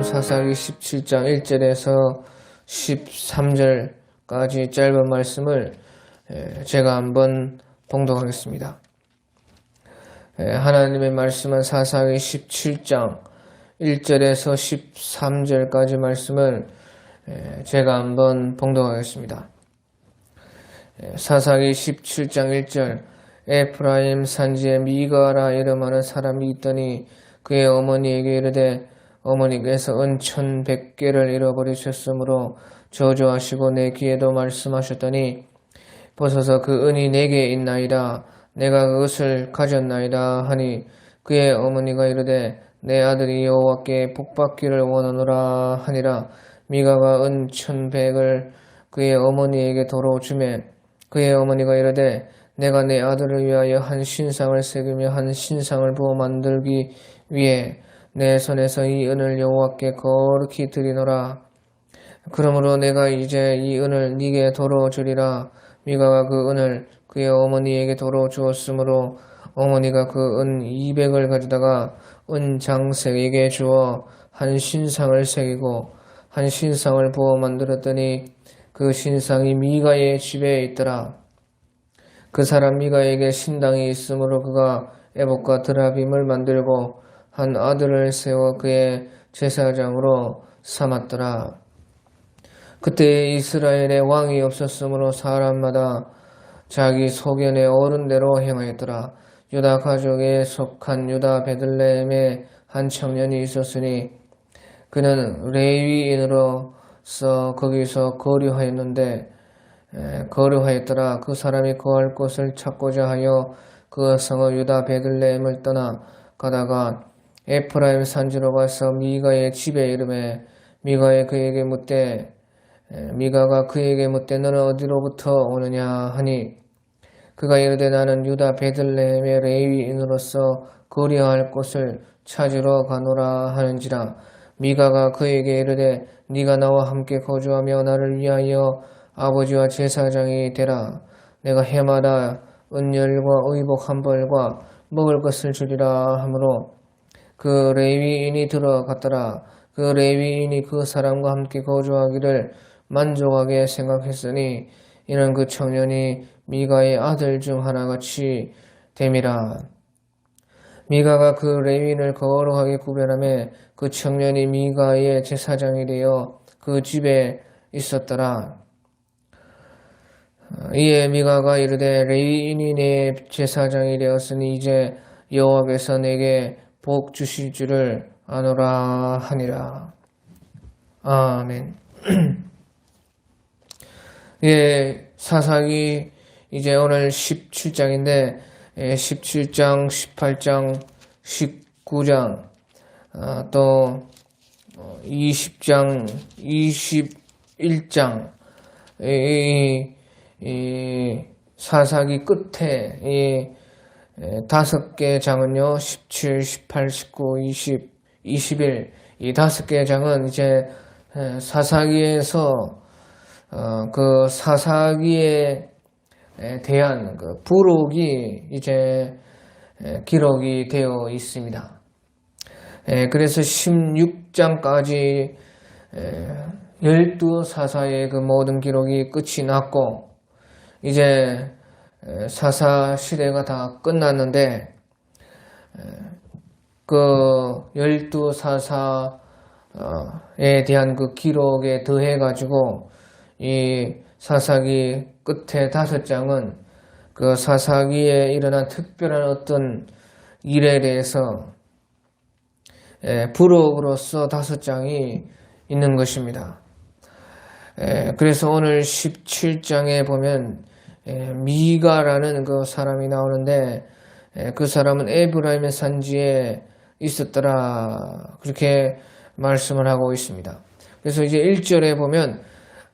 사사기 17장 1절에서 13절까지 짧은 말씀을 제가 한번 봉독하겠습니다. 하나님의 말씀은 사사기 17장 1절에서 13절까지 말씀을 제가 한번 봉독하겠습니다. 사사기 17장 1절 에프라임 산지에 미가라 이름하는 사람이 있더니 그의 어머니에게 이르되 어머니께서 은 1100개를 잃어버리셨으므로 저주하시고 내 귀에도 말씀하셨더니 벗어서 그 은이 내게 있나이다. 내가 그것을 가졌나이다 하니 그의 어머니가 이르되 내 아들이 여호와께 복받기를 원하노라 하니라. 미가가 은 1100을 그의 어머니에게 도로 주매 그의 어머니가 이르되 내가 내 아들을 위하여 한 신상을 새기며 한 신상을 부어 만들기 위해 내 손에서 이 은을 여호와께 거룩히 드리노라. 그러므로 내가 이제 이 은을 네게 도로 주리라. 미가가 그 은을 그의 어머니에게 도로 주었으므로 어머니가 그 은 200을 가져다가 은장색에게 주어 한 신상을 새기고 한 신상을 부어 만들었더니 그 신상이 미가의 집에 있더라. 그 사람 미가에게 신당이 있으므로 그가 에봇과 드라빔을 만들고 한 아들을 세워 그의 제사장으로 삼았더라. 그때 이스라엘에 왕이 없었으므로 사람마다 자기 소견의 어른대로 행하였더라. 유다 가족에 속한 유다 베들레헴에 한 청년이 있었으니 그는 레위인으로서 거기서 거류하였더라. 그 사람이 거할 곳을 찾고자 하여 그 성읍 유다 베들레헴을 떠나 가다가 에프라임 산지로 가서 미가의 집에 이르매 미가가 그에게 묻되 너는 어디로부터 오느냐 하니 그가 이르되 나는 유다 베들레헴의 레위인으로서 거류할 곳을 찾으러 가노라 하는지라. 미가가 그에게 이르되 네가 나와 함께 거주하며 나를 위하여 아버지와 제사장이 되라. 내가 해마다 은열과 의복 한 벌과 먹을 것을 주리라 하므로 그 레위인이 들어갔더라. 그 레위인이 그 사람과 함께 거주하기를 만족하게 생각했으니 이는 그 청년이 미가의 아들 중 하나같이 됨이라. 미가가 그 레위인을 거룩하게 구별하며 그 청년이 미가의 제사장이 되어 그 집에 있었더라. 이에 미가가 이르되 레위인이 내 제사장이 되었으니 이제 여호와께서 내게 복 주실 줄을 아노라 하니라. 아멘. 예, 사사기 이제 오늘 17장인데 17장, 18장, 19장 또 20장, 21장 이 사사기 끝에 이 5개 장은요 17, 18, 19, 20, 21 이 5개 장은 이제 사사기에서 그 사사기에 대한 그 부록이 이제 기록이 되어 있습니다. 그래서 16장까지 12사사의 그 모든 기록이 끝이 났고 이제 사사 시대가 다 끝났는데 그 12사사에 대한 그 기록에 더해 가지고 이 사사기 끝에 5장은 그 사사기에 일어난 특별한 어떤 일에 대해서 부록으로서 5장이 있는 것입니다. 그래서 오늘 17장에 보면 미가라는 그 사람이 나오는데 그 사람은 에브라임의 산지에 있었더라 그렇게 말씀을 하고 있습니다. 그래서 이제 1절에 보면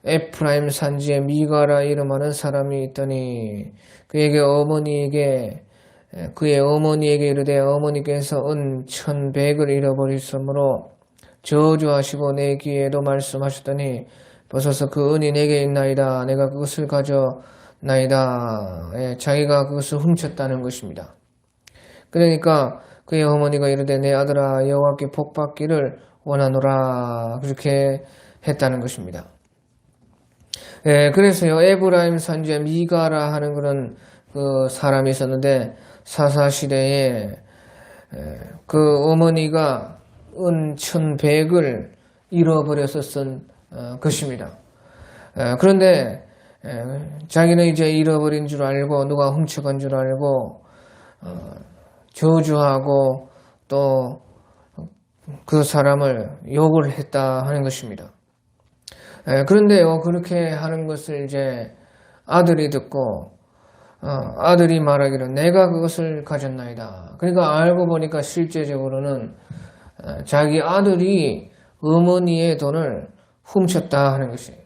에프라임 산지에 미가라 이름하는 사람이 있더니 그의 어머니에게 이르되 어머니께서 은 1100을 잃어버리셨으므로 저주하시고 내 귀에도 말씀하셨더니 벗어서 그 은이 내게 있나이다. 내가 그것을 가져나이다. 자기가 그것을 훔쳤다는 것입니다. 그러니까 그의 어머니가 이르되 내 아들아 여호와께 복받기를 원하노라 그렇게 했다는 것입니다. 그래서요 에브라임 산지에 미가라 하는 그런 그 사람이 있었는데 사사시대에 그 어머니가 은 1,100을 잃어버렸었던 것입니다. 그런데 자기는 이제 잃어버린 줄 알고 누가 훔쳐간 줄 알고 저주하고 또 그 사람을 욕을 했다 하는 것입니다. 그런데요 그렇게 하는 것을 이제 아들이 듣고 아들이 말하기를 내가 그것을 가졌나이다. 그러니까 알고 보니까 실제적으로는 자기 아들이 어머니의 돈을 훔쳤다 하는 것이에요.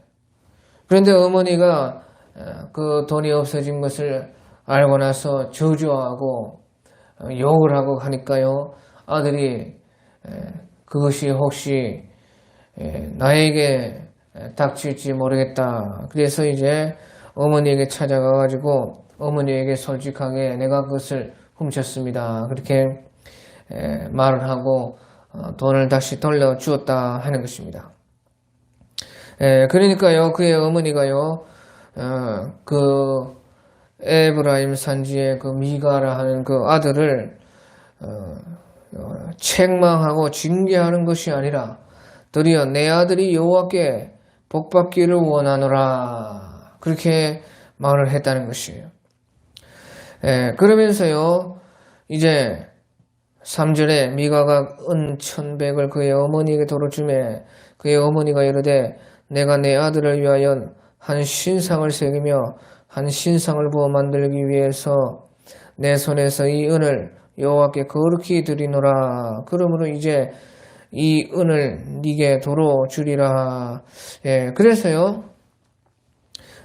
그런데 어머니가 그 돈이 없어진 것을 알고 나서 저주하고 욕을 하고 하니까요 아들이 그것이 혹시 나에게 닥칠지 모르겠다. 그래서 이제 어머니에게 찾아가가지고 어머니에게 솔직하게 내가 그것을 훔쳤습니다. 그렇게 말을 하고 돈을 다시 돌려주었다 하는 것입니다. 그러니까요 그의 어머니가요 그 에브라임 산지의 그 미가라 하는 그 아들을 책망하고 징계하는 것이 아니라 도리어 내 아들이 여호와께 복받기를 원하노라 그렇게 말을 했다는 것이에요. 그러면서요 이제 3절에 미가가 은 1,100을 그의 어머니에게 돌려주매 그의 어머니가 이르되 내가 내 아들을 위하여 한 신상을 새기며 한 신상을 부어 만들기 위해서 내 손에서 이 은을 여호와께 거룩히 드리노라. 그러므로 이제 이 은을 네게 도로 주리라. 그래서요.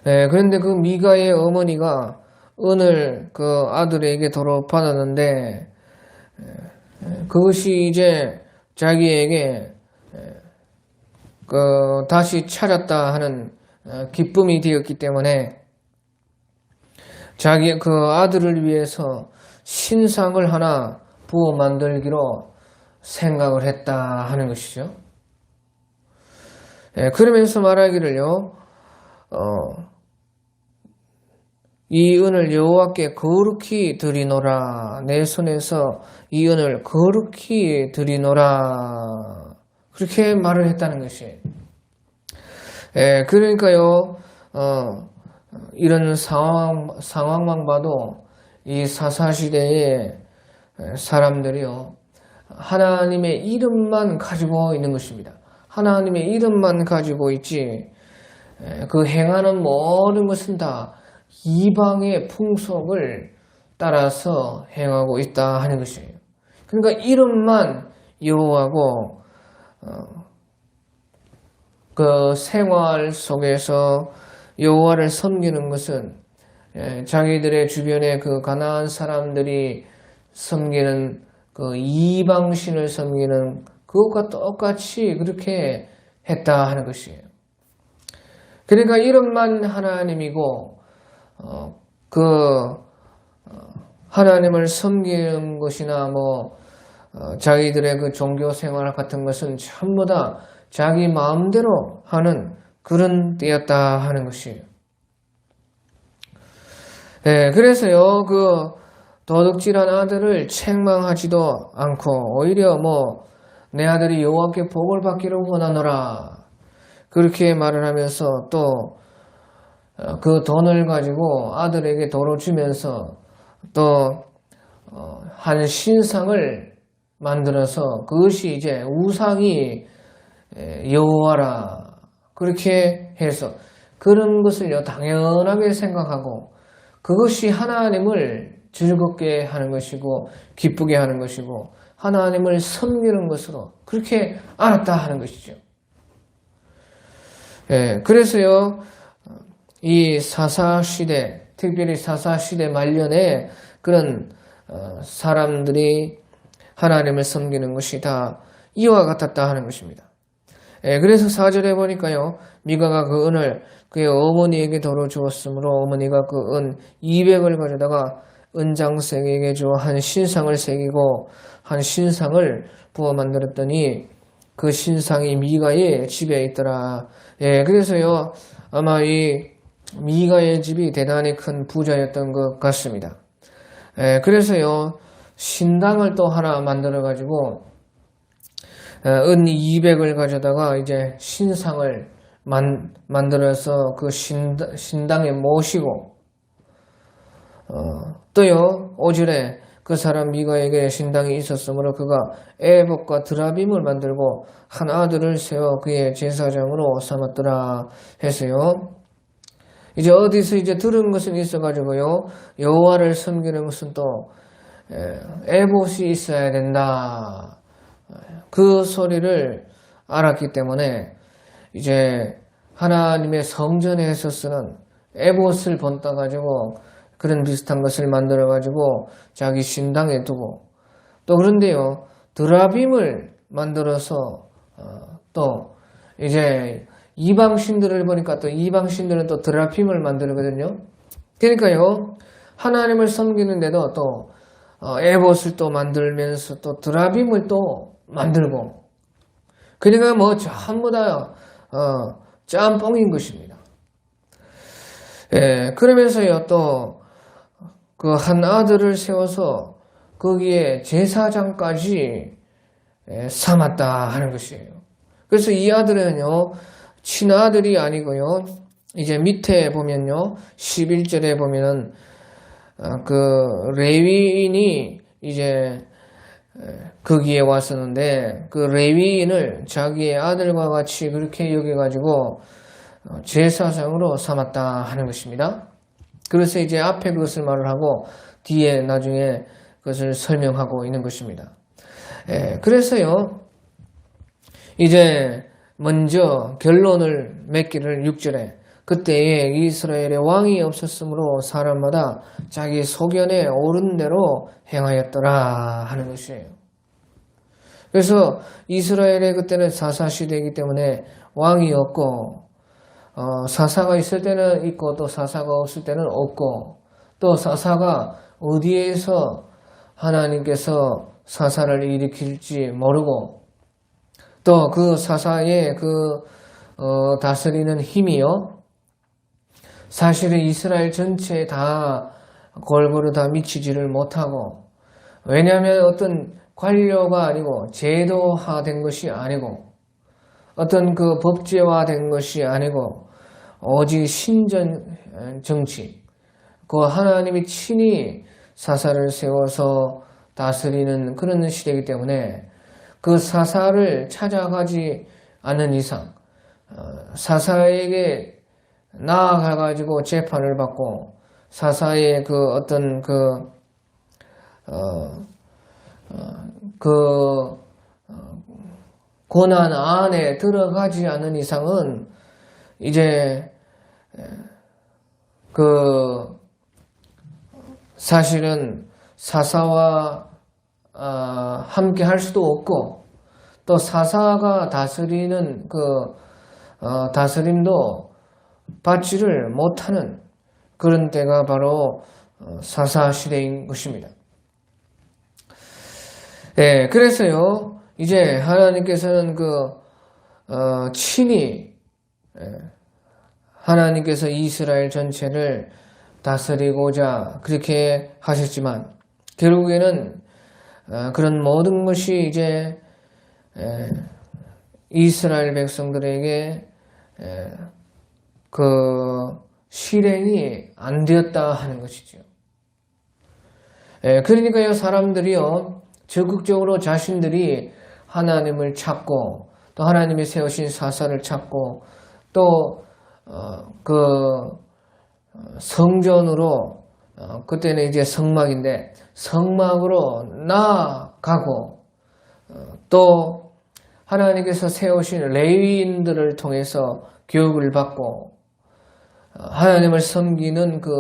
그런데 그 미가의 어머니가 은을 그 아들에게 도로 받았는데 그것이 이제 자기에게 그 다시 찾았다 하는 기쁨이 되었기 때문에 자기 그 아들을 위해서 신상을 하나 부어 만들기로 생각을 했다 하는 것이죠. 그러면서 말하기를요, 이 은을 여호와께 거룩히 드리노라. 내 손에서 이 은을 거룩히 드리노라. 그렇게 말을 했다는 것이에요. 그러니까요, 이런 상황만 봐도 이 사사시대의 사람들이요, 하나님의 이름만 가지고 있는 것입니다. 하나님의 이름만 가지고 있지, 그 행하는 모든 것은 다 이방의 풍속을 따라서 행하고 있다 하는 것이에요. 그러니까 이름만 여호와고 그 생활 속에서 여호와를 섬기는 것은 자기들의 주변에 그 가나안 사람들이 섬기는 그 이방신을 섬기는 그것과 똑같이 그렇게 했다 하는 것이에요. 그러니까 이름만 하나님이고 하나님을 섬기는 것이나 자기들의 그 종교 생활 같은 것은 전부 다 자기 마음대로 하는 그런 때였다 하는 것이에요. 그래서요, 그 도둑질한 아들을 책망하지도 않고 오히려 내 아들이 여호와께 복을 받기를 원하노라 그렇게 말을 하면서 또 그 돈을 가지고 아들에게 도로 주면서 또 한 신상을 만들어서 그것이 이제 우상이 여호와라 그렇게 해서 그런 것을요 당연하게 생각하고 그것이 하나님을 즐겁게 하는 것이고 기쁘게 하는 것이고 하나님을 섬기는 것으로 그렇게 알았다 하는 것이죠. 그래서요 이 사사시대 특별히 사사시대 말년에 그런 사람들이 하나님을 섬기는 것이 다 이와 같았다 하는 것입니다. 그래서 4절에 보니까요 미가가 그 은을 그의 어머니에게 도로 주었으므로 어머니가 그 은 200을 가져다가 은장색에게 주어 한 신상을 새기고 한 신상을 부어 만들었더니 그 신상이 미가의 집에 있더라. 예, 그래서요, 아마 이 미가의 집이 대단히 큰 부자였던 것 같습니다. 예, 그래서요, 신당을 또 하나 만들어가지고, 은 200을 가져다가 이제 신상을 만들어서 그 신당에 모시고, 또요, 5절에 그 사람 미가에게 신당이 있었으므로 그가 에봇과 드라빔을 만들고 한 아들을 세워 그의 제사장으로 삼았더라 했어요. 이제 어디서 이제 들은 것은 있어가지고요, 여호와를 섬기는 것은 또 에봇이 있어야 된다. 그 소리를 알았기 때문에 이제 하나님의 성전에서 쓰는 에봇을 본따 가지고 그런 비슷한 것을 만들어 가지고 자기 신당에 두고, 또 그런데요, 드라빔을 만들어서 또 이제 이방신들을 보니까 또 이방신들은 또 드라빔을 만들거든요. 그러니까요, 하나님을 섬기는데도 또 에봇을 또 만들면서 또 드라빔을 또 만들고, 그러니까 뭐 전부 다 짬뽕인 것입니다. 예, 그러면서요, 또 그 한 아들을 세워서 거기에 제사장까지 삼았다 하는 것이에요. 그래서 이 아들은요, 친아들이 아니고요, 이제 밑에 보면요, 11절에 보면은 그 레위인이 이제 거기에 왔었는데, 그 레위인을 자기의 아들과 같이 그렇게 여겨가지고 제사장으로 삼았다 하는 것입니다. 그래서 이제 앞에 그것을 말을 하고 뒤에 나중에 그것을 설명하고 있는 것입니다. 그래서요, 이제 먼저 결론을 맺기를 6절에 그때에 이스라엘의 왕이 없었으므로 사람마다 자기 소견에 옳은 대로 행하였더라 하는 것이에요. 그래서 이스라엘의 그때는 사사시대이기 때문에 왕이 없고, 사사가 있을 때는 있고 또 사사가 없을 때는 없고, 또 사사가 어디에서 하나님께서 사사를 일으킬지 모르고, 또 그 사사의 그 다스리는 힘이요, 사실은 이스라엘 전체에 다 골고루 다 미치지를 못하고, 왜냐하면 어떤 관료가 아니고 제도화된 것이 아니고 어떤 그 법제화된 것이 아니고 오직 신전 정치, 그 하나님이 친히 사사를 세워서 다스리는 그런 시대이기 때문에 그 사사를 찾아가지 않는 이상 사사에게 나아가가지고 재판을 받고 사사의 그 어떤 고난 안에 들어가지 않는 이상은 이제 사실은 사사와 함께 할 수도 없고, 또 사사가 다스리는 다스림도 받지를 못하는 그런 때가 바로 사사 시대인 것입니다. 네, 그래서요, 이제 하나님께서는 친히 하나님께서 이스라엘 전체를 다스리고자 그렇게 하셨지만, 결국에는 그런 모든 것이 이제 이스라엘 백성들에게 실행이 안 되었다 하는 것이죠. 그러니까요, 사람들이요, 적극적으로 자신들이 하나님을 찾고, 또 하나님이 세우신 사사를 찾고, 또 성전으로, 그때는 이제 성막인데 성막으로 나아가고, 또 하나님께서 세우신 레위인들을 통해서 교육을 받고 하나님을 섬기는 그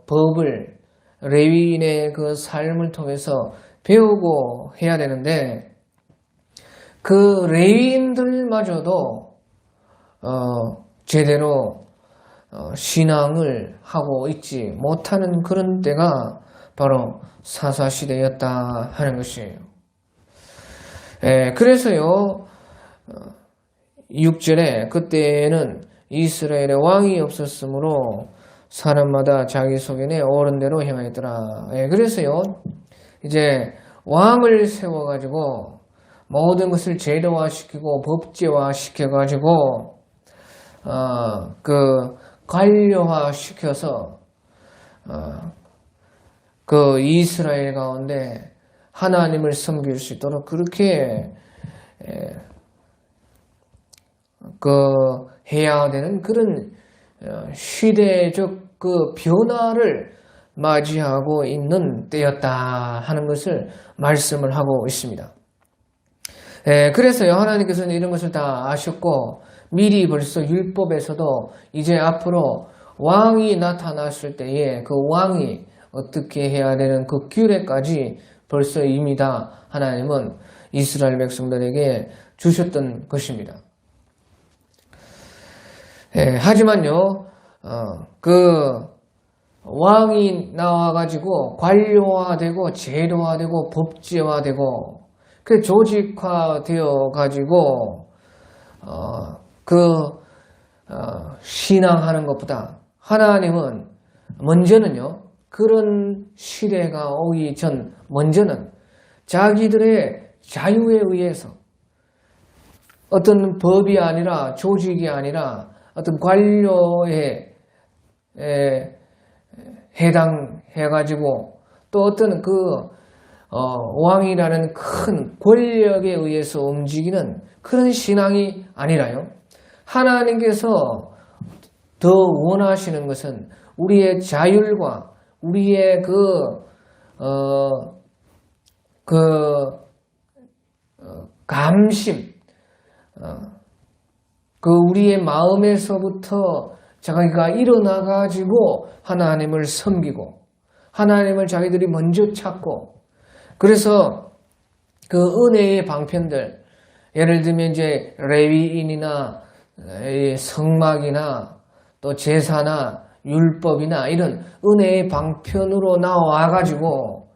법을, 레위인의 그 삶을 통해서 배우고 해야 되는데, 그 레위인들마저도 제대로 신앙을 하고 있지 못하는 그런 때가 바로 사사시대였다 하는 것이에요. 그래서요, 6절에 그때에는 이스라엘의 왕이 없었으므로 사람마다 자기 소견에 옳은 대로 행하였더라. 그래서요, 이제 왕을 세워가지고 모든 것을 제도화시키고 법제화시켜가지고 관료화시켜서 그 이스라엘 가운데 하나님을 섬길 수 있도록 그렇게 해야 되는 그런 시대적 그 변화를 맞이하고 있는 때였다 하는 것을 말씀을 하고 있습니다. 그래서요, 하나님께서는 이런 것을 다 아셨고 미리 벌써 율법에서도 이제 앞으로 왕이 나타났을 때에 그 왕이 어떻게 해야 되는 그 규례까지 벌써 이미 다 하나님은 이스라엘 백성들에게 주셨던 것입니다. 하지만요, 그 왕이 나와가지고 관료화되고 제도화되고 법제화되고 그 조직화되어가지고 신앙하는 것보다 하나님은 먼저는요, 그런 시대가 오기 전 먼저는 자기들의 자유에 의해서 어떤 법이 아니라 조직이 아니라 어떤 관료에 해당해가지고 또 어떤 왕이라는 큰 권력에 의해서 움직이는 그런 신앙이 아니라요. 하나님께서 더 원하시는 것은 우리의 자율과 우리의 감심, 우리의 마음에서부터 자기가 일어나가지고 하나님을 섬기고 하나님을 자기들이 먼저 찾고 그래서 그 은혜의 방편들 예를 들면 이제 레위인이나 성막이나 또 제사나 율법이나 이런 은혜의 방편으로 나와가지고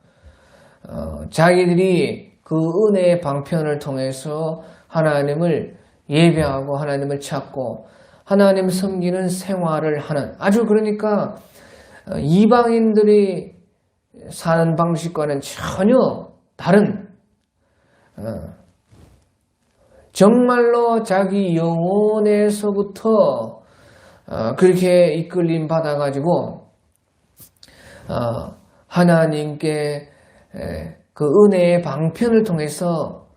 자기들이 그 은혜의 방편을 통해서 하나님을 예배하고 하나님을 찾고 하나님 섬기는 생활을 하는 아주 그러니까 이방인들이 사는 방식과는 전혀 다른 정말로 자기 영혼에서부터 그렇게 이끌림 받아가지고 하나님께 그 은혜의 방편을 통해서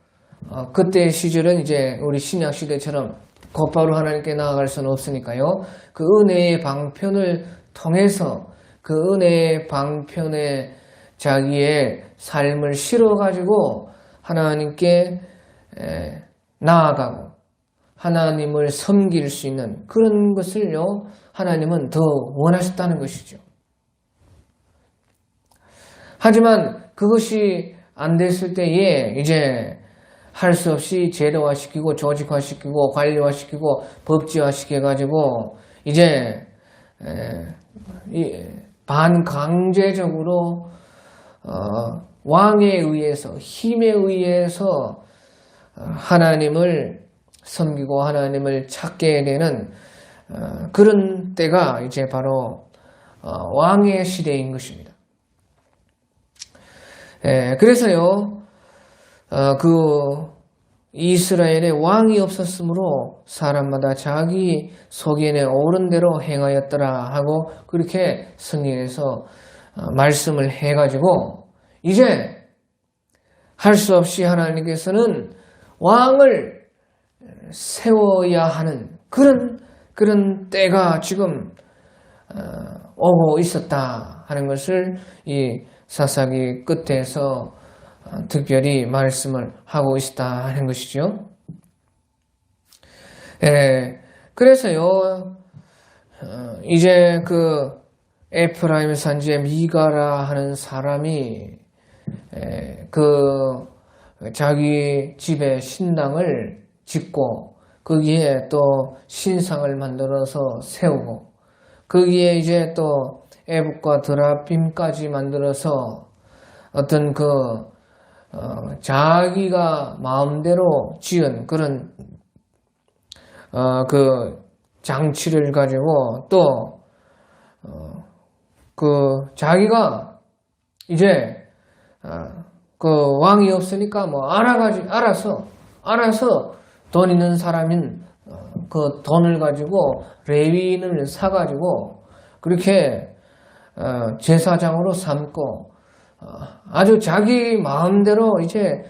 그때 시절은 이제 우리 신약 시대처럼 곧바로 하나님께 나아갈 수는 없으니까요. 그 은혜의 방편을 통해서 그 은혜의 방편에 자기의 삶을 실어가지고 하나님께 나아가고 하나님을 섬길 수 있는 그런 것을요, 하나님은 더 원하셨다는 것이죠. 하지만 그것이 안 됐을 때에 이제 할 수 없이 제도화시키고 조직화시키고 관료화시키고 법제화시켜가지고 이제 반강제적으로 왕에 의해서 힘에 의해서 하나님을 섬기고 하나님을 찾게 되는 그런 때가 이제 바로 왕의 시대인 것입니다. 그래서요, 이스라엘에 왕이 없었으므로 사람마다 자기 소견에 옳은 대로 행하였더라 하고 그렇게 성경에서 말씀을 해가지고 이제 할 수 없이 하나님께서는 왕을 세워야 하는 그런 때가 지금 오고 있었다 하는 것을 이 사사기 끝에서 특별히 말씀을 하고 있다 하는 것이죠. 그래서요, 이제 에프라임 산지의 미가라 하는 사람이 자기 집에 신당을 짓고 거기에 또 신상을 만들어서 세우고 거기에 이제 또 에봇과 드라빔까지 만들어서 어떤 자기가 마음대로 지은 그런 그 장치를 가지고 또 그 자기가 이제 그 왕이 없으니까 뭐 알아서 돈 있는 사람인 그 돈을 가지고 레위인을 사가지고 그렇게 제사장으로 삼고 아주 자기 마음대로 이제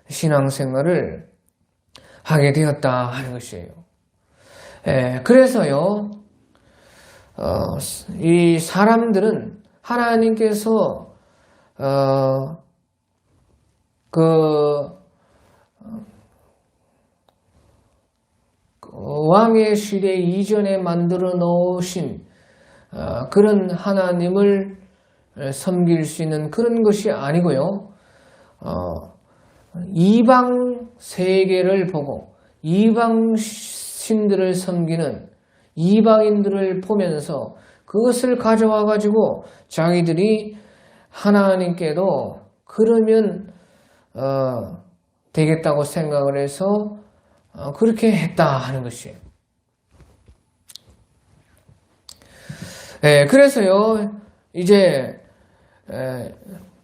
신앙생활을 하게 되었다 하는 것이에요. 그래서요, 이 사람들은 하나님께서 왕의 시대 이전에 만들어 놓으신 그런 하나님을 섬길 수 있는 그런 것이 아니고요. 이방 세계를 보고 이방 신들을 섬기는 이방인들을 보면서 그것을 가져와 가지고 자기들이 하나님께도 그러면 되겠다고 생각을 해서 그렇게 했다 하는 것이에요. 그래서요, 이제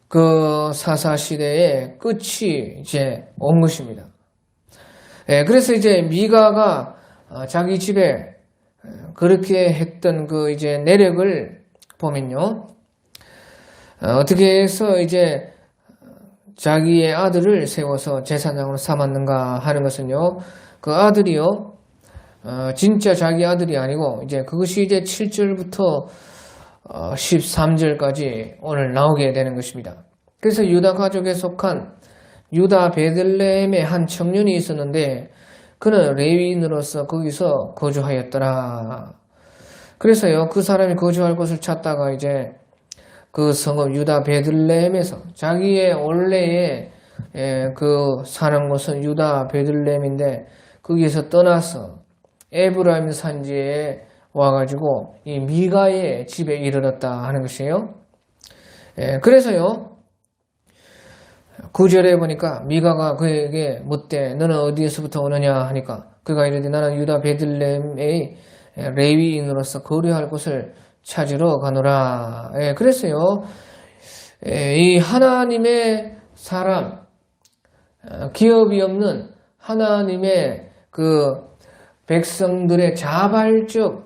그 사사시대의 끝이 이제 온 것입니다. 그래서 이제 미가가 자기 집에 그렇게 했던 그 이제 내력을 보면요, 어떻게 해서 이제 자기의 아들을 세워서 제사장으로 삼았는가 하는 것은요, 그 아들이요, 진짜 자기 아들이 아니고, 이제 그것이 이제 7절부터 13절까지 오늘 나오게 되는 것입니다. 그래서 유다 가족에 속한 유다 베들레헴의 한 청년이 있었는데, 그는 레위인으로서 거기서 거주하였더라. 그래서요, 그 사람이 거주할 곳을 찾다가 이제 그 성읍 유다 베들레헴에서 자기의 원래의 그 사는 곳은 유다 베들레헴인데 거기에서 떠나서 에브라임 산지에 와가지고 이 미가의 집에 이르렀다 하는 것이에요. 그래서요, 9절에 보니까 미가가 그에게 묻되 너는 어디에서부터 오느냐 하니까 그가 이르되 나는 유다 베들레헴의 레위인으로서 거류할 곳을 찾으러 가노라. 그랬어요. 이 하나님의 사람, 기업이 없는 하나님의 그 백성들의 자발적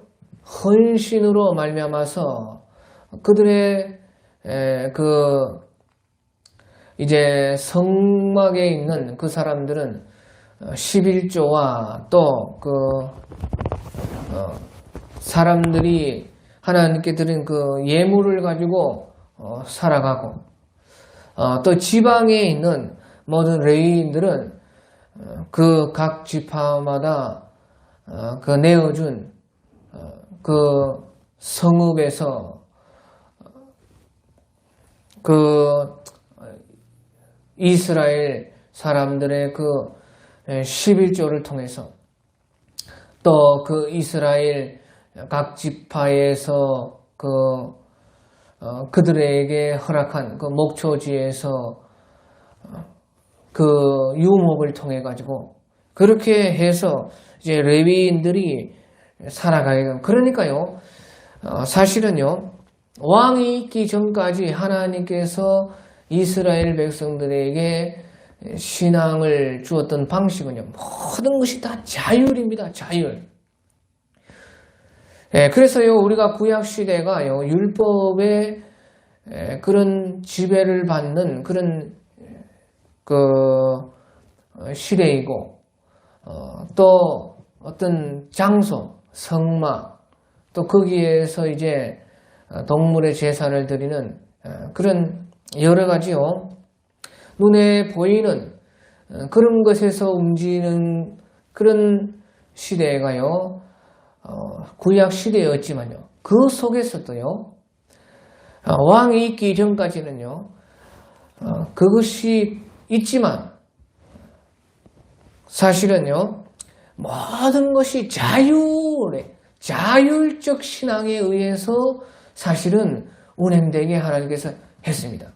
헌신으로 말미암아서 그들의 그 이제 성막에 있는 그 사람들은 11조와 또 그 사람들이 하나님께 드린 그 예물을 가지고 살아가고 또 지방에 있는 모든 레위인들은 그 각 지파마다 그 내어준 그 성읍에서 그 이스라엘 사람들의 그 11조를 통해서 또 그 이스라엘 각 지파에서 그들에게 허락한 그 목초지에서 그 유목을 통해 가지고 그렇게 해서 이제 레위인들이 살아가게 되는. 그러니까요, 사실은요, 왕이 있기 전까지 하나님께서 이스라엘 백성들에게 신앙을 주었던 방식은요, 모든 것이 다 자율입니다. 자율. 그래서요, 우리가 구약시대가요, 율법의 그런 지배를 받는 그런 그 시대이고, 또 어떤 장소, 성막, 또 거기에서 이제 동물의 제사를 드리는 그런 여러 가지요, 눈에 보이는 그런 것에서 움직이는 그런 시대가요, 구약 시대였지만요, 그 속에서도요, 왕이 있기 전까지는요, 그것이 있지만 사실은요, 모든 것이 자율적 신앙에 의해서 사실은 운행되게 하나님께서 했습니다.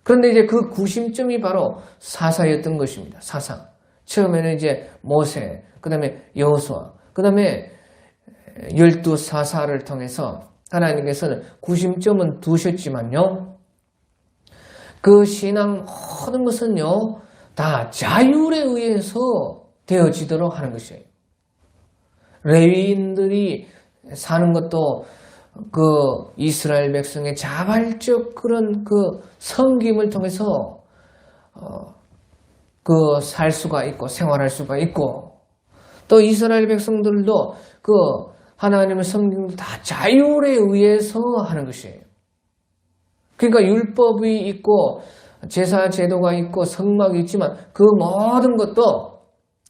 그런데 이제 그 구심점이 바로 사사였던 것입니다. 사사. 처음에는 이제 모세, 그 다음에 여호수아, 그 다음에 12사사를 통해서 하나님께서는 구심점은 두셨지만요. 그 신앙 모든 것은요, 다 자율에 의해서 되어지도록 하는 것이에요. 레위인들이 사는 것도 그 이스라엘 백성의 자발적 그런 그 섬김을 통해서 그 살 수가 있고 생활할 수가 있고, 또 이스라엘 백성들도 그 하나님을 섬기는 것 다 자율에 의해서 하는 것이에요. 그러니까 율법이 있고 제사 제도가 있고 성막이 있지만 그 모든 것도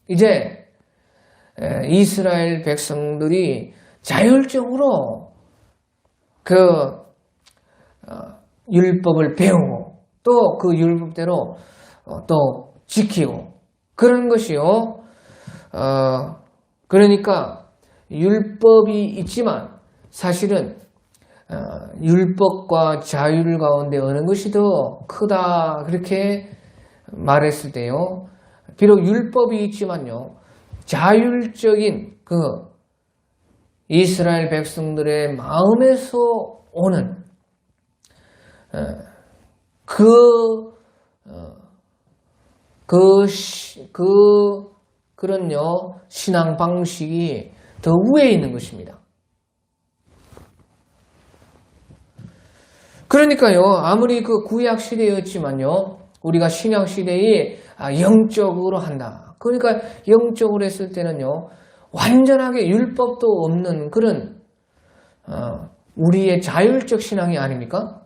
이제 이스라엘 백성들이 자율적으로 그 율법을 배우고 또 그 율법대로 또 지키고 그런 것이요. 그러니까 율법이 있지만 사실은 율법과 자율 가운데 어느 것이 더 크다 그렇게 말했을 때요. 비록 율법이 있지만요. 자율적인 그 이스라엘 백성들의 마음에서 오는 그런요, 신앙 방식이 더 위에 있는 것입니다. 그러니까요, 아무리 그 구약 시대였지만요, 우리가 신약 시대에 영적으로 한다. 그러니까 영적으로 했을 때는요, 완전하게 율법도 없는 그런 우리의 자율적 신앙이 아닙니까?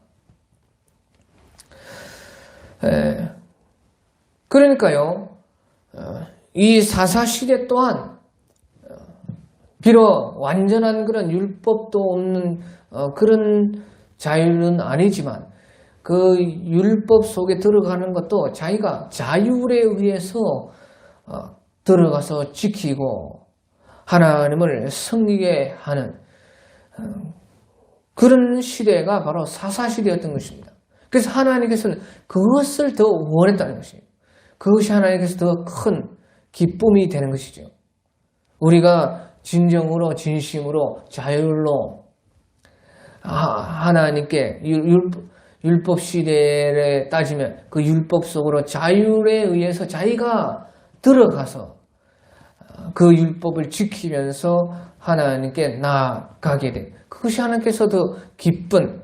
그러니까요, 이 사사시대 또한 비록 완전한 그런 율법도 없는 그런 자율은 아니지만 그 율법 속에 들어가는 것도 자기가 자율에 의해서 들어가서 지키고 하나님을 섬기게 하는 그런 시대가 바로 사사시대였던 것입니다. 그래서 하나님께서는 그것을 더 원했다는 것이에요. 그것이 하나님께서 더 큰 기쁨이 되는 것이죠. 우리가 진정으로 진심으로 자율로 하나님께 율법 시대에 따지면 그 율법 속으로 자율에 의해서 자기가 들어가서 그 율법을 지키면서 하나님께 나아가게 돼. 그것이 하나님께서 더 기쁜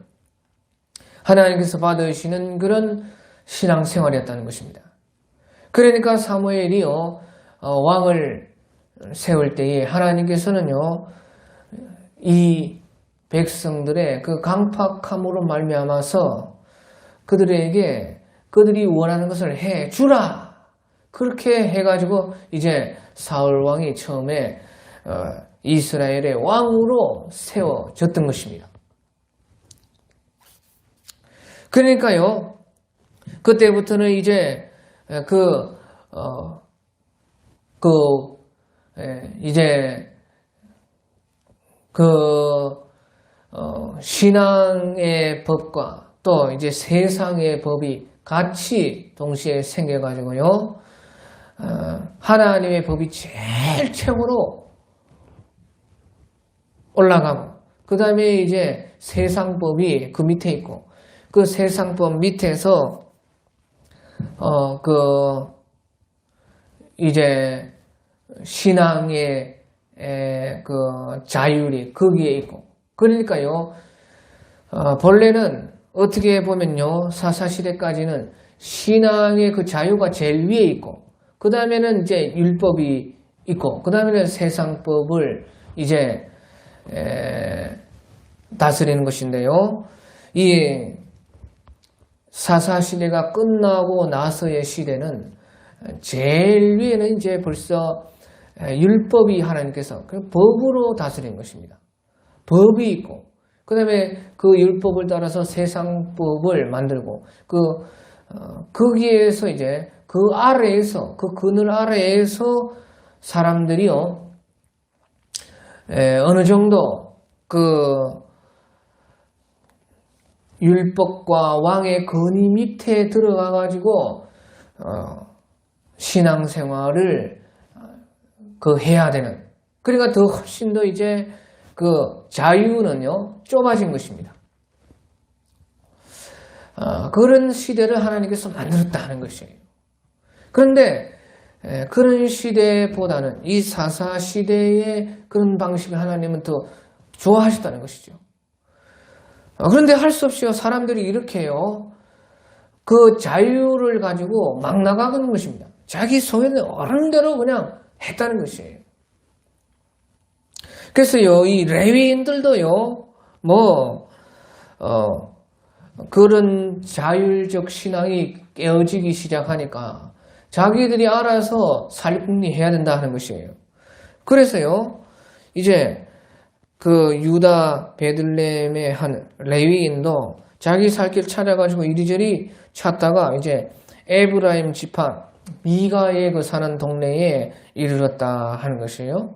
하나님께서 받으시는 그런 신앙생활이었다는 것입니다. 그러니까 사무엘이요 왕을 세울 때에 하나님께서는요 이 백성들의 그 강팍함으로 말미암아서 그들에게 그들이 원하는 것을 해주라 그렇게 해가지고 이제 사울 왕이 처음에 이스라엘의 왕으로 세워졌던 것입니다. 그러니까요 그때부터는 이제 신앙의 법과 또 이제 세상의 법이 같이 동시에 생겨가지고요. 하나님의 법이 제일 최고로 올라가고, 그 다음에 이제 세상법이 그 밑에 있고, 그 세상법 밑에서, 이제 신앙의 그 자율이 거기에 있고, 그러니까요, 본래는 어떻게 보면요, 사사시대까지는 신앙의 그 자유가 제일 위에 있고, 그 다음에는 이제 율법이 있고, 그 다음에는 세상법을 이제 다스리는 것인데요. 이 사사시대가 끝나고 나서의 시대는 제일 위에는 이제 벌써 율법이 하나님께서 그 법으로 다스리는 것입니다. 법이 있고, 그 다음에 그 율법을 따라서 세상법을 만들고, 거기에서 이제 그 아래에서, 그 그늘 아래에서 사람들이요, 어느 정도 율법과 왕의 권위 밑에 들어가가지고, 신앙생활을 해야 되는. 그러니까 더 훨씬 더 이제 자유는요, 좁아진 것입니다. 그런 시대를 하나님께서 만들었다는 것이에요. 그런데 그런 시대보다는 이 사사 시대의 그런 방식을 하나님은 더 좋아하셨다는 것이죠. 그런데 할 수 없이요, 사람들이 이렇게요, 그 자유를 가지고 막 나가는 것입니다. 자기 소견에 어른 대로 그냥 했다는 것이에요. 그래서요, 이 레위인들도요, 그런 자율적 신앙이 깨어지기 시작하니까 자기들이 알아서 살궁리해야 된다 하는 것이에요. 그래서요, 이제 유다 베들레헴의 한 레위인도 자기 살 길 찾아가지고 이리저리 찾다가 이제 에브라임 지파 미가의 사는 동네에 이르렀다 하는 것이에요.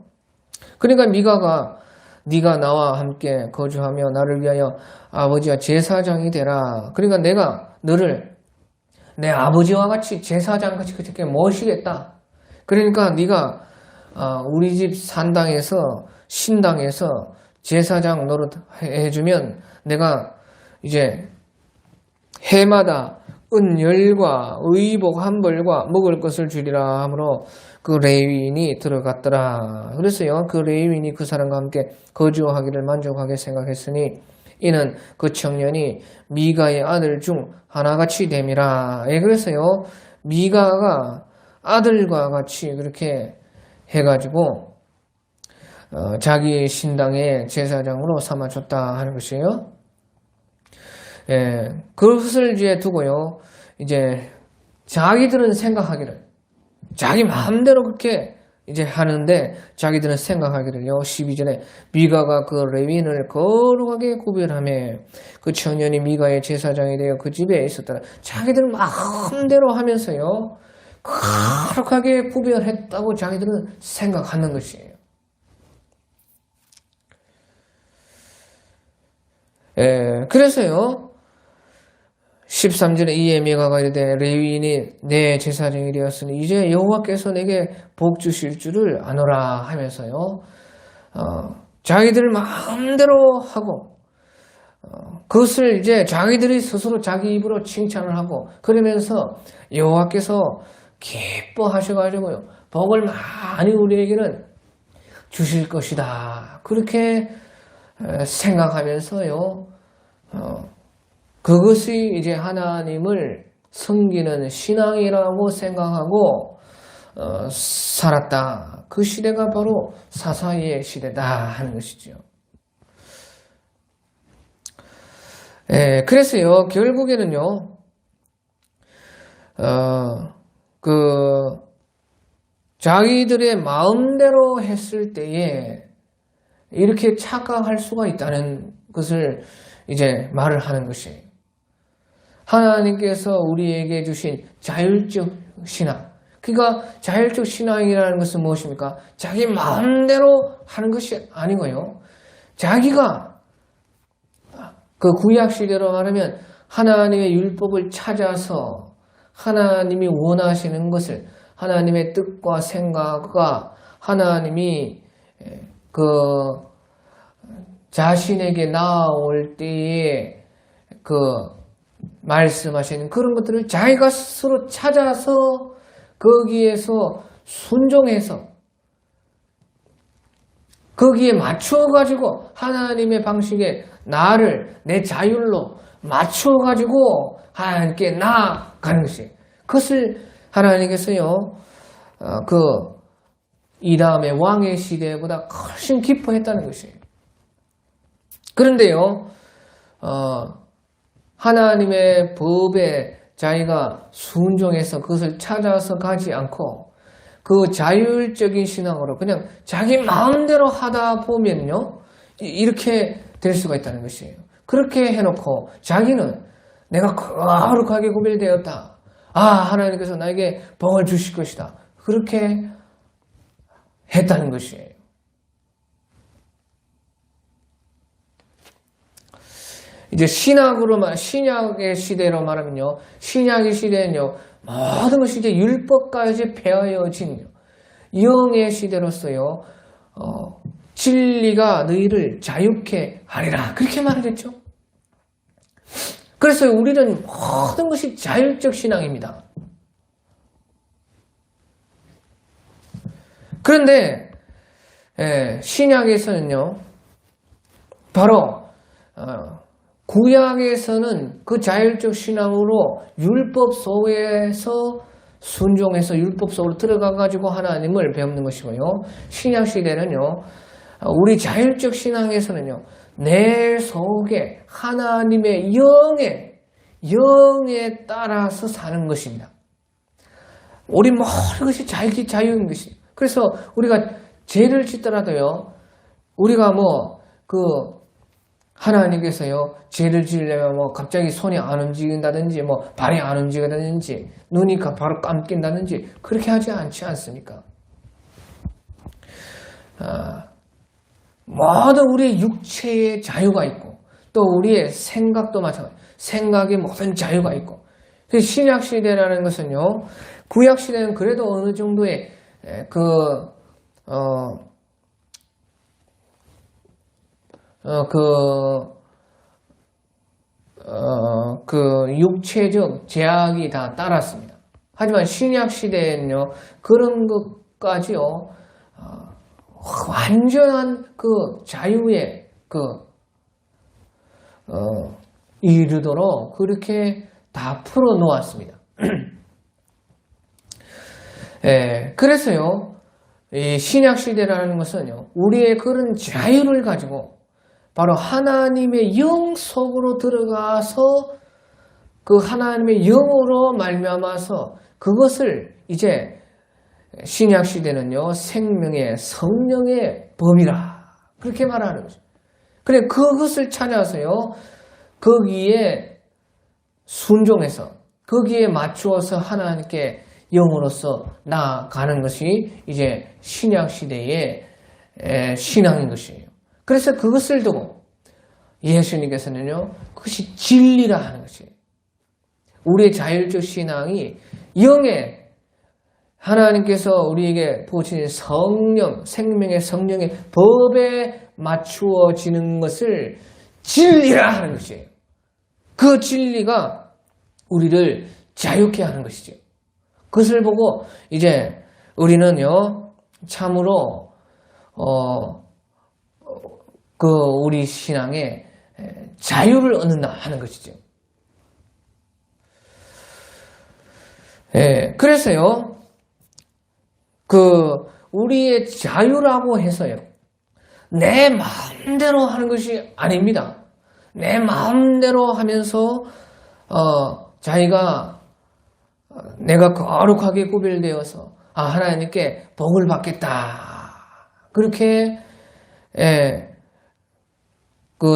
그러니까 미가가 네가 나와 함께 거주하며 나를 위하여 아버지와 제사장이 되라. 그러니까 내가 너를 내 아버지와 같이 제사장같이 그렇게 모시겠다. 그러니까 네가 우리 집 산당에서 신당에서 제사장 노릇 해주면 내가 이제 해마다 은열과 의복 한 벌과 먹을 것을 주리라 하므로 그 레위인이 들어갔더라. 그래서요, 그 레위인이 그 사람과 함께 거주하기를 만족하게 생각했으니 이는 그 청년이 미가의 아들 중 하나같이 됨이라. 그래서요, 미가가 아들과 같이 그렇게 해가지고 자기 신당의 제사장으로 삼아줬다 하는 것이에요. 그것을 이제 두고요, 이제 자기들은 생각하기를, 자기 마음대로 그렇게 이제 하는데, 자기들은 생각하기를요, 12절에 미가가 그 레위인을 거룩하게 구별하며 그 청년이 미가의 제사장이 되어 그 집에 있었더라. 자기들 마음대로 하면서요, 거룩하게 구별했다고 자기들은 생각하는 것이에요. 그래서요, 13절에 이에 미가가 이르되 레위인이 내 제사장이 되었으니 이제 여호와께서 내게 복 주실 줄을 아노라 하면서요, 자기들 마음대로 하고 그것을 이제 자기들이 스스로 자기 입으로 칭찬을 하고 그러면서 여호와께서 기뻐하셔가지고요, 복을 많이 우리에게는 주실 것이다, 그렇게 생각하면서요, 그것이 이제 하나님을 섬기는 신앙이라고 생각하고 살았다. 그 시대가 바로 사사의 시대다 하는 것이죠. 그래서요, 결국에는요, 자기들의 마음대로 했을 때에 이렇게 착각할 수가 있다는 것을 이제 말을 하는 것이에요. 하나님께서 우리에게 주신 자율적 신앙. 그러니까 자율적 신앙이라는 것은 무엇입니까? 자기 마음대로 하는 것이 아니고요, 자기가 그 구약 시대로 말하면 하나님의 율법을 찾아서 하나님이 원하시는 것을, 하나님의 뜻과 생각과 하나님이 자신에게 나아올 때에 말씀하시는 그런 것들을 자기가 스스로 찾아서 거기에서 순종해서 거기에 맞춰가지고 하나님의 방식에 나를 내 자율로 맞춰가지고 하나님께 나아가는 것이에요. 그것을 하나님께서요, 이 다음에 왕의 시대보다 훨씬 기뻐했다는 것이에요. 그런데요, 하나님의 법에 자기가 순종해서 그것을 찾아서 가지 않고 그 자율적인 신앙으로 그냥 자기 마음대로 하다 보면요, 이렇게 될 수가 있다는 것이에요. 그렇게 해놓고 자기는 내가 거룩하게 구별되었다, 하나님께서 나에게 복을 주실 것이다, 그렇게 했다는 것이에요. 이제 신약의 시대로 말하면요, 신약의 시대는요, 모든 것이 이제 율법까지 배어진 영의 시대로서요, 진리가 너희를 자유케 하리라. 그렇게 말을 했죠. 그래서 우리는 모든 것이 자율적 신앙입니다. 그런데 신약에서는요, 바로 구약에서는 그 자율적 신앙으로 율법 속에서 순종해서 율법 속으로 들어가가지고 하나님을 배우는 것이고요. 신약 시대는요, 우리 자율적 신앙에서는요, 내 속에 하나님의 영에 따라서 사는 것입니다. 우리 모든 것이 자유인 것입니다. 그래서 우리가 죄를 짓더라도요, 우리가 하나님께서요, 죄를 지으려면 갑자기 손이 안 움직인다든지, 발이 안 움직인다든지, 눈이 바로 감긴다든지, 그렇게 하지 않지 않습니까? 모든 우리의 육체의 자유가 있고, 또 우리의 생각도 마찬가지, 생각의 모든 자유가 있고, 신약시대라는 것은요, 구약시대는 그래도 어느 정도의 육체적 제약이 다 따랐습니다. 하지만 신약 시대에는요, 그런 것까지요, 완전한 자유에 이르도록 그렇게 다 풀어 놓았습니다. 그래서요, 이 신약 시대라는 것은요, 우리의 그런 자유를 가지고 바로 하나님의 영 속으로 들어가서 그 하나님의 영으로 말미암아서 그것을 이제 신약 시대는요, 생명의 성령의 범위라 그렇게 말하는 거죠. 그래 그것을 찾아서요, 거기에 순종해서 거기에 맞추어서 하나님께 영으로서 나아가는 것이 이제 신약 시대의 신앙인 것이에요. 그래서 그것을 두고 예수님께서는요, 그것이 진리라 하는 것이에요. 우리의 자율적 신앙이 영의 하나님께서 우리에게 부어주신 성령, 생명의 성령의 법에 맞추어지는 것을 진리라 하는 것이에요. 그 진리가 우리를 자유케 하는 것이죠. 그것을 보고 이제 우리는요, 참으로 우리 신앙에 자유를 얻는다 하는 것이죠. 그래서요, 우리의 자유라고 해서요, 내 마음대로 하는 것이 아닙니다. 내 마음대로 하면서 내가 거룩하게 구별되어서 하나님께 복을 받겠다 그렇게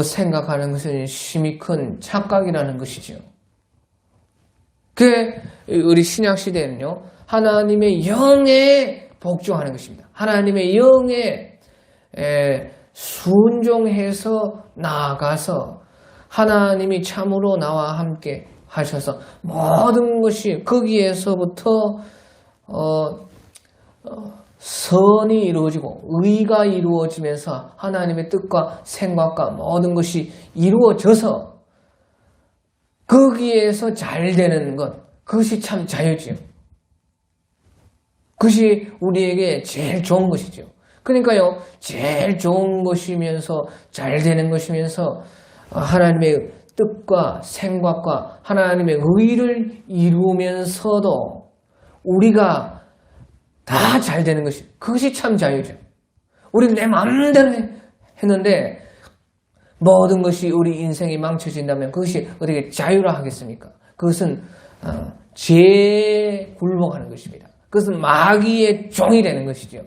생각하는 것은 심히 큰 착각이라는 것이죠. 우리 신약 시대는요, 하나님의 영에 복종하는 것입니다. 하나님의 영에 순종해서 나아가서 하나님이 참으로 나와 함께 하셔서 모든 것이 거기에서부터 선이 이루어지고 의가 이루어지면서 하나님의 뜻과 생각과 모든 것이 이루어져서 거기에서 잘 되는 것, 그것이 참 자유지요. 그것이 우리에게 제일 좋은 것이죠. 그러니까요, 제일 좋은 것이면서 잘 되는 것이면서 하나님의 뜻과 생각과 하나님의 의를 이루면서도 우리가 다 잘 되는 것이, 그것이 참 자유죠. 우리는 내 마음대로 했는데 모든 것이 우리 인생이 망쳐진다면 그것이 어떻게 자유라 하겠습니까? 그것은 죄에 굴복하는 것입니다. 그것은 마귀의 종이 되는 것이죠.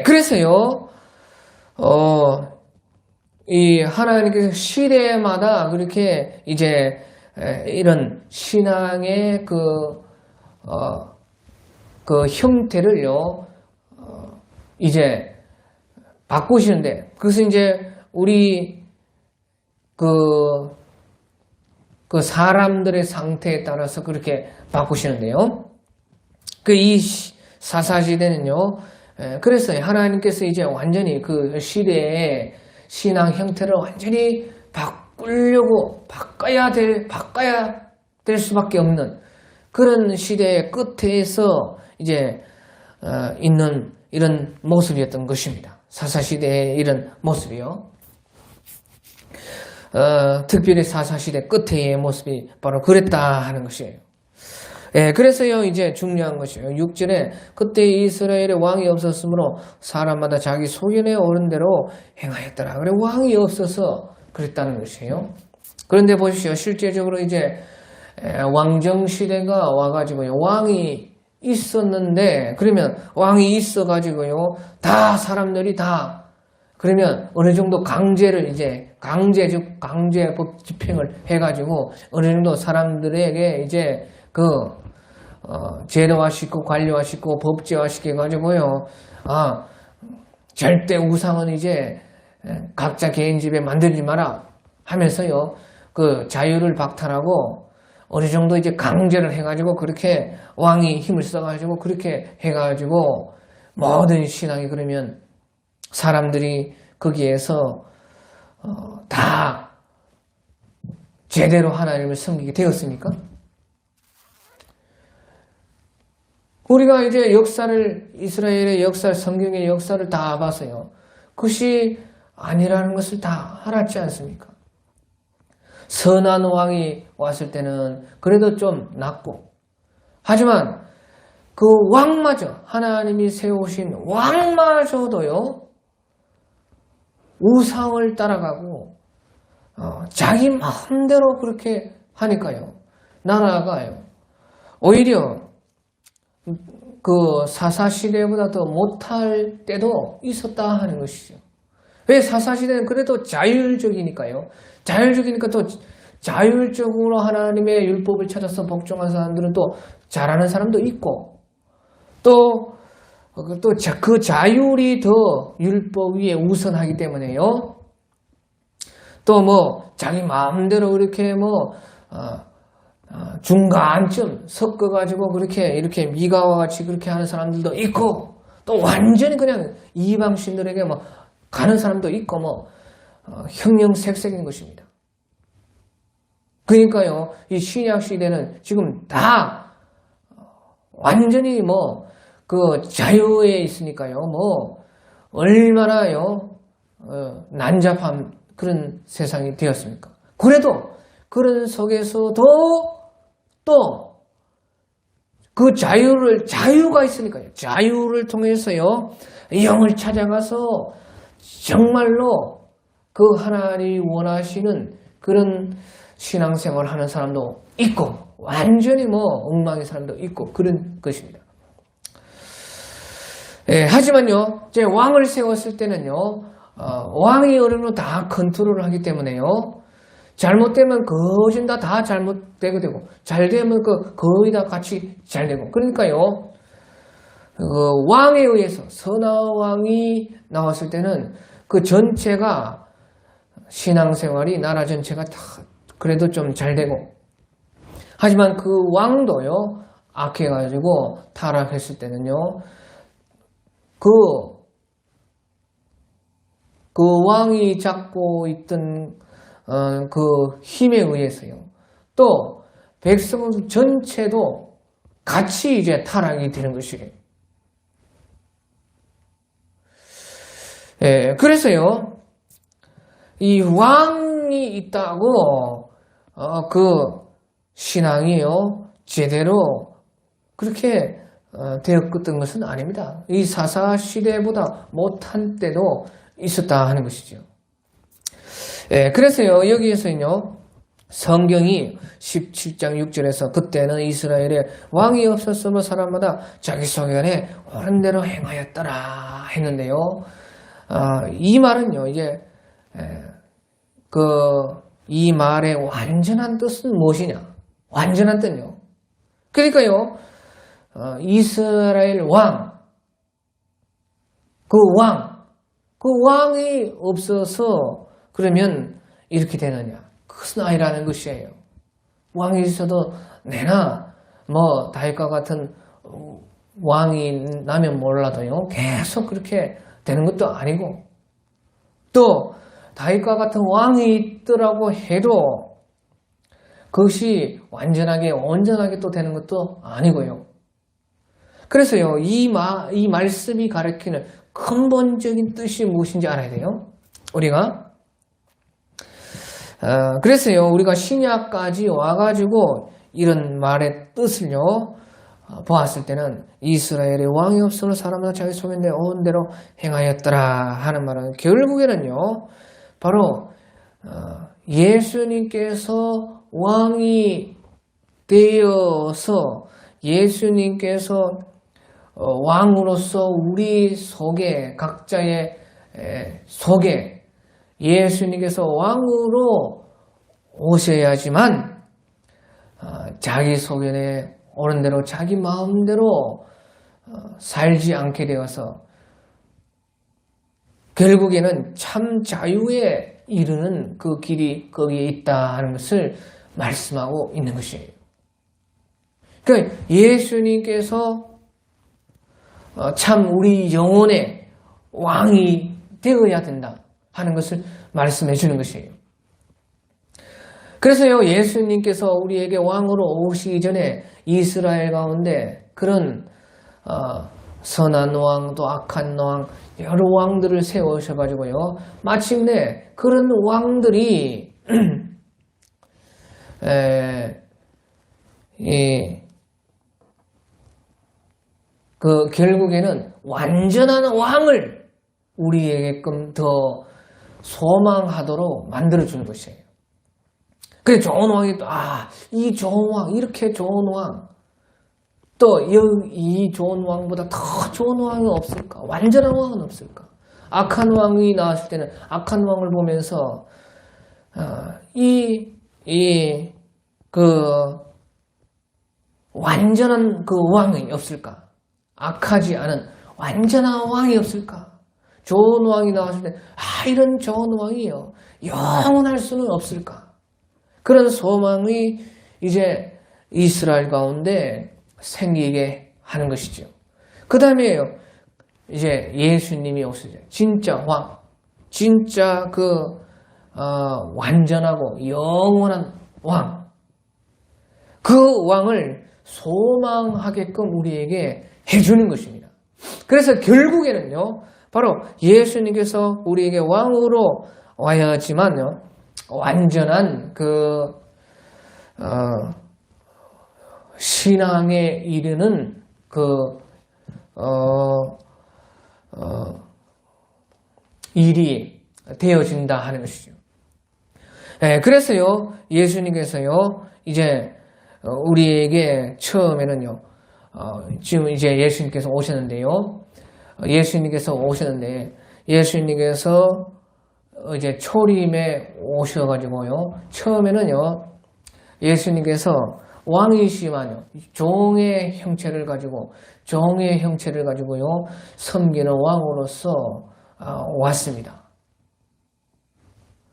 그래서요, 이 하나님께서 시대마다 그렇게 이제 이런 신앙의 그 형태를요, 이제 바꾸시는데, 그것은 이제 우리 그 사람들의 상태에 따라서 그렇게 바꾸시는데요. 그 이 사사시대는요, 그래서 하나님께서 이제 완전히 그 시대의 신앙 형태를 완전히 바꾸려고 바꿔야 될 수밖에 없는 그런 시대의 끝에서 이제 있는 이런 모습이었던 것입니다. 사사시대의 이런 모습이요. 특별히 사사시대 끝의 모습이 바로 그랬다 하는 것이에요. 그래서요, 이제 중요한 것이에요. 6절에 그때 이스라엘에 왕이 없었으므로 사람마다 자기 소견에 오른 대로 행하였더라. 그래, 왕이 없어서 그랬다는 것이에요. 그런데 보십시오. 실제적으로 이제 왕정시대가 와가지고요, 왕이 있었는데, 그러면 왕이 있어가지고요, 다 사람들이 다, 그러면 어느 정도 강제법 집행을 해가지고 어느 정도 사람들에게 이제 제도화시키고 관료화시키고 법제화시켜가지고요, 절대 우상은 이제 각자 개인 집에 만들지 마라 하면서요, 그 자유를 박탈하고 어느 정도 이제 강제를 해가지고 그렇게 왕이 힘을 써가지고 그렇게 해가지고 모든 신앙이 그러면 사람들이 거기에서 다 제대로 하나님을 섬기게 되었습니까? 우리가 이제 이스라엘의 역사를, 성경의 역사를 다 봐서요, 그것이 아니라는 것을 다 알았지 않습니까? 선한 왕이 왔을 때는 그래도 좀 낫고, 하지만 그 왕마저, 하나님이 세우신 왕마저도요, 우상을 따라가고 자기 마음대로 그렇게 하니까요, 나라가요, 오히려 그 사사시대보다 더 못할 때도 있었다 하는 것이죠. 왜? 사사시대는 그래도 자율적이니까요. 자율적이니까 또 자율적으로 하나님의 율법을 찾아서 복종한 사람들은 또 잘하는 사람도 있고, 또 그 자율이 더 율법 위에 우선하기 때문에요. 또 자기 마음대로 이렇게 중간쯤 섞어가지고 이렇게 미가와 같이 그렇게 하는 사람들도 있고, 또 완전히 그냥 이방신들에게 가는 사람도 있고, 형형색색인 것입니다. 그러니까요, 이 신약 시대는 지금 다 완전히 그 자유에 있으니까요, 얼마나요, 난잡한 그런 세상이 되었습니까? 그래도 그런 속에서도 또 그 자유가 있으니까요. 자유를 통해서요, 영을 찾아가서 정말로 그 하나님이 원하시는 그런 신앙생활을 하는 사람도 있고, 완전히 엉망인 사람도 있고, 그런 것입니다. 하지만요, 이제 왕을 세웠을 때는요, 왕이 어느 정도 다 컨트롤을 하기 때문에요, 잘못되면 거진 다 잘못되게 되고, 잘되면 거의 다 같이 잘 되고, 그러니까요, 왕에 의해서, 선한 왕이 나왔을 때는 그 전체가, 신앙생활이, 나라 전체가 다 그래도 좀 잘 되고, 하지만 그 왕도요, 악해가지고 타락했을 때는요, 그 왕이 잡고 있던 그 힘에 의해서요, 또 백성 전체도 같이 이제 타락이 되는 것이에요. 그래서요, 이 왕이 있다고 그 신앙이요, 제대로 그렇게 되었던 것은 아닙니다. 이 사사시대보다 못한 때도 있었다 하는 것이죠. 그래서요, 여기에서는요, 성경이 17장 6절에서 그때는 이스라엘에 왕이 없었으므로 사람마다 자기 소견에 옳은 대로 행하였더라 했는데요, 이 말은요, 이제 이 말의 완전한 뜻은 무엇이냐? 완전한 뜻은요, 그러니까요, 이스라엘 왕, 그 왕이 없어서 그러면 이렇게 되느냐? 그것은 아니라는 것이에요. 왕이 있어도 내나 뭐 다윗과 같은 왕이 나면 몰라도요 계속 그렇게 되는 것도 아니고 또 다윗과 같은 왕이 있더라고 해도 그것이 완전하게 온전하게 또 되는 것도 아니고요. 그래서요 이 말씀이 가리키는 근본적인 뜻이 무엇인지 알아야 돼요. 우리가 그래서요 우리가 신약까지 와가지고 이런 말의 뜻을요 보았을 때는 이스라엘의 왕이 없으므로 사람마다 자기 소견에 온 대로 행하였더라 하는 말은 결국에는요 바로 예수님께서 왕이 되어서 예수님께서 왕으로서 우리 속에 각자의 속에 예수님께서 왕으로 오셔야지만 자기 소견에 오른 대로 자기 마음대로 살지 않게 되어서 결국에는 참 자유에 이르는 그 길이 거기에 있다 하는 것을 말씀하고 있는 것이에요. 그러니까 예수님께서 참 우리 영혼의 왕이 되어야 된다 하는 것을 말씀해 주는 것이에요. 그래서요 예수님께서 우리에게 왕으로 오시기 전에 이스라엘 가운데 그런 선한 왕 또 악한 왕 여러 왕들을 세우셔가지고요 마침내 그런 왕들이 그 결국에는 완전한 왕을 우리에게끔 더 소망하도록 만들어주는 것이에요. 그래 좋은 왕이 또 이 좋은 왕 이렇게 좋은 왕 또 이 좋은 왕보다 더 좋은 왕이 없을까? 완전한 왕은 없을까? 악한 왕이 나왔을 때는 악한 왕을 보면서 완전한 그 왕이 없을까? 악하지 않은 완전한 왕이 없을까? 좋은 왕이 나왔을 때 이런 좋은 왕이요 영원할 수는 없을까? 그런 소망이 이제 이스라엘 가운데 생기게 하는 것이죠. 그 다음에요 이제 예수님이 오시죠. 진짜 왕, 진짜 완전하고 영원한 왕, 그 왕을 소망하게끔 우리에게 해주는 것입니다. 그래서 결국에는요 바로 예수님께서 우리에게 왕으로 와야지만요 완전한 신앙에 이르는 일이 되어진다 하는 것이죠. 그래서요 예수님께서요 이제 우리에게 처음에는요 지금 이제 예수님께서 오셨는데 예수님께서 이제 초림에 오셔가지고요 처음에는요 예수님께서 왕이시만요 종의 형체를 가지고요 섬기는 왕으로서 왔습니다.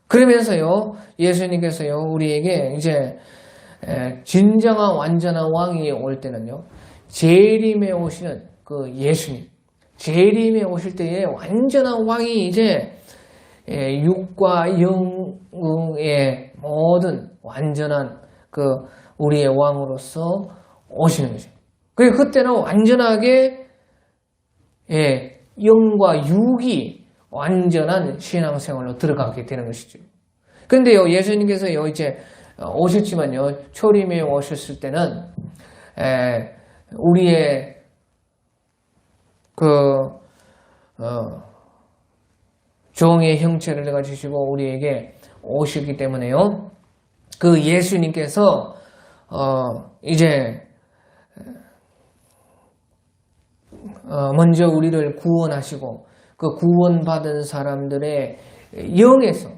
그러면서요 예수님께서요 우리에게 이제 진정한 완전한 왕이 올 때는요 재림에 오시는 그 예수님 재림에 오실 때에 완전한 왕이 이제 육과 영의 모든 완전한 우리의 왕으로서 오시는 거죠. 그때는 완전하게 영과 육이 완전한 신앙생활로 들어가게 되는 것이죠. 그런데요 예수님께서요 이제 오셨지만요 초림에 오셨을 때는 우리의 종의 형체를 가지시고 우리에게 오시기 때문에요. 그 예수님께서 이제 먼저 우리를 구원하시고 그 구원받은 사람들의 영에서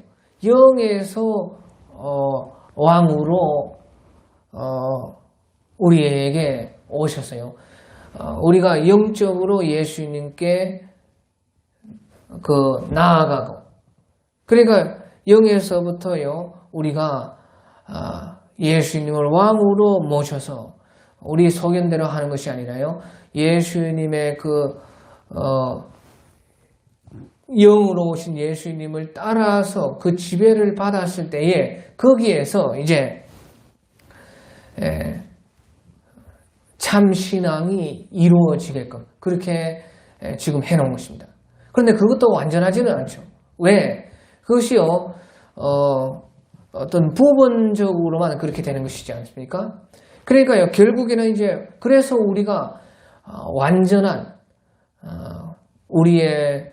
왕으로 우리에게 오셨어요. 우리가 영적으로 예수님께 나아가고 그러니까 영에서부터요 우리가 예수님을 왕으로 모셔서 우리 소견대로 하는 것이 아니라요. 예수님의 영으로 오신 예수님을 따라서 그 지배를 받았을 때에 거기에서 이제 참 신앙이 이루어지게끔 그렇게 지금 해놓은 것입니다. 그런데 그것도 완전하지는 않죠. 왜? 그것이요, 어떤 부분적으로만 그렇게 되는 것이지 않습니까? 그러니까요, 결국에는 이제, 그래서 우리가 완전한, 우리의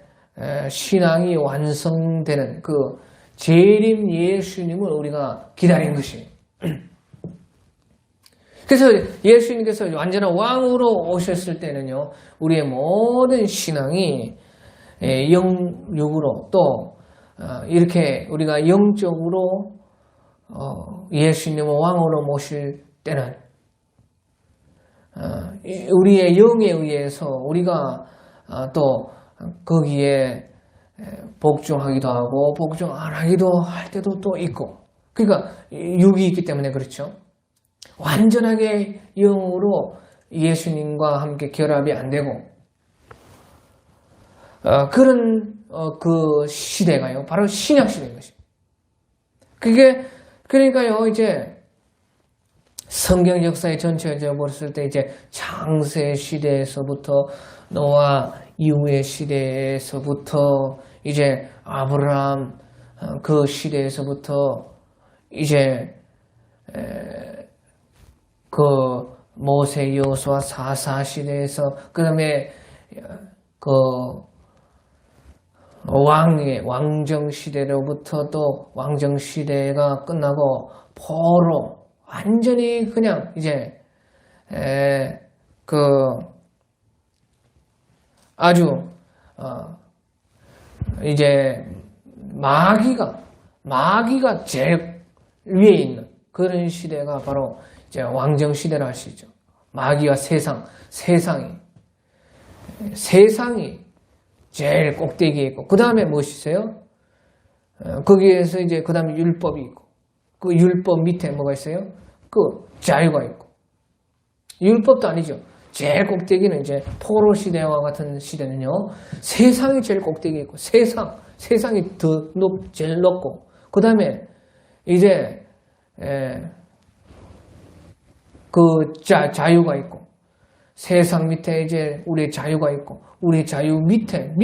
신앙이 완성되는 그 재림 예수님을 우리가 기다린 것이에요. 그래서 예수님께서 완전한 왕으로 오셨을 때는요, 우리의 모든 신앙이 영육으로 또 이렇게 우리가 영적으로 예수님을 왕으로 모실 때는 우리의 영에 의해서 우리가 또 거기에 복종하기도 하고 복종 안 하기도 할 때도 또 있고, 그러니까 육이 있기 때문에 그렇죠. 완전하게 영으로 예수님과 함께 결합이 안 되고 그런 그 시대가요, 바로 신약 시대인 것입니다. 그러니까요, 이제 성경 역사의 전체를 봤을 때 이제 창세 시대에서부터 노아 이후의 시대에서부터 이제 아브라함 그 시대에서부터 이제 그 모세 여호수아 사사 시대에서 그 다음에 그 왕정 시대로부터 또 왕정 시대가 끝나고 포로 완전히 그냥 이제 아주 이제 마귀가 제일 위에 있는 그런 시대가 바로 이제 왕정 시대라 할 수 있죠. 마귀와 세상이 제일 꼭대기에 있고, 그 다음에 무엇이 있어요? 거기에서 이제 그 다음에 율법이 있고, 그 율법 밑에 뭐가 있어요? 그 자유가 있고. 율법도 아니죠. 제일 꼭대기는 이제 포로 시대와 같은 시대는요, 세상이 제일 꼭대기에 있고, 세상이 제일 높고, 그 다음에 이제 그 자유가 있고, 세상 밑에 이제 우리의 자유가 있고, 우리의 자유 밑에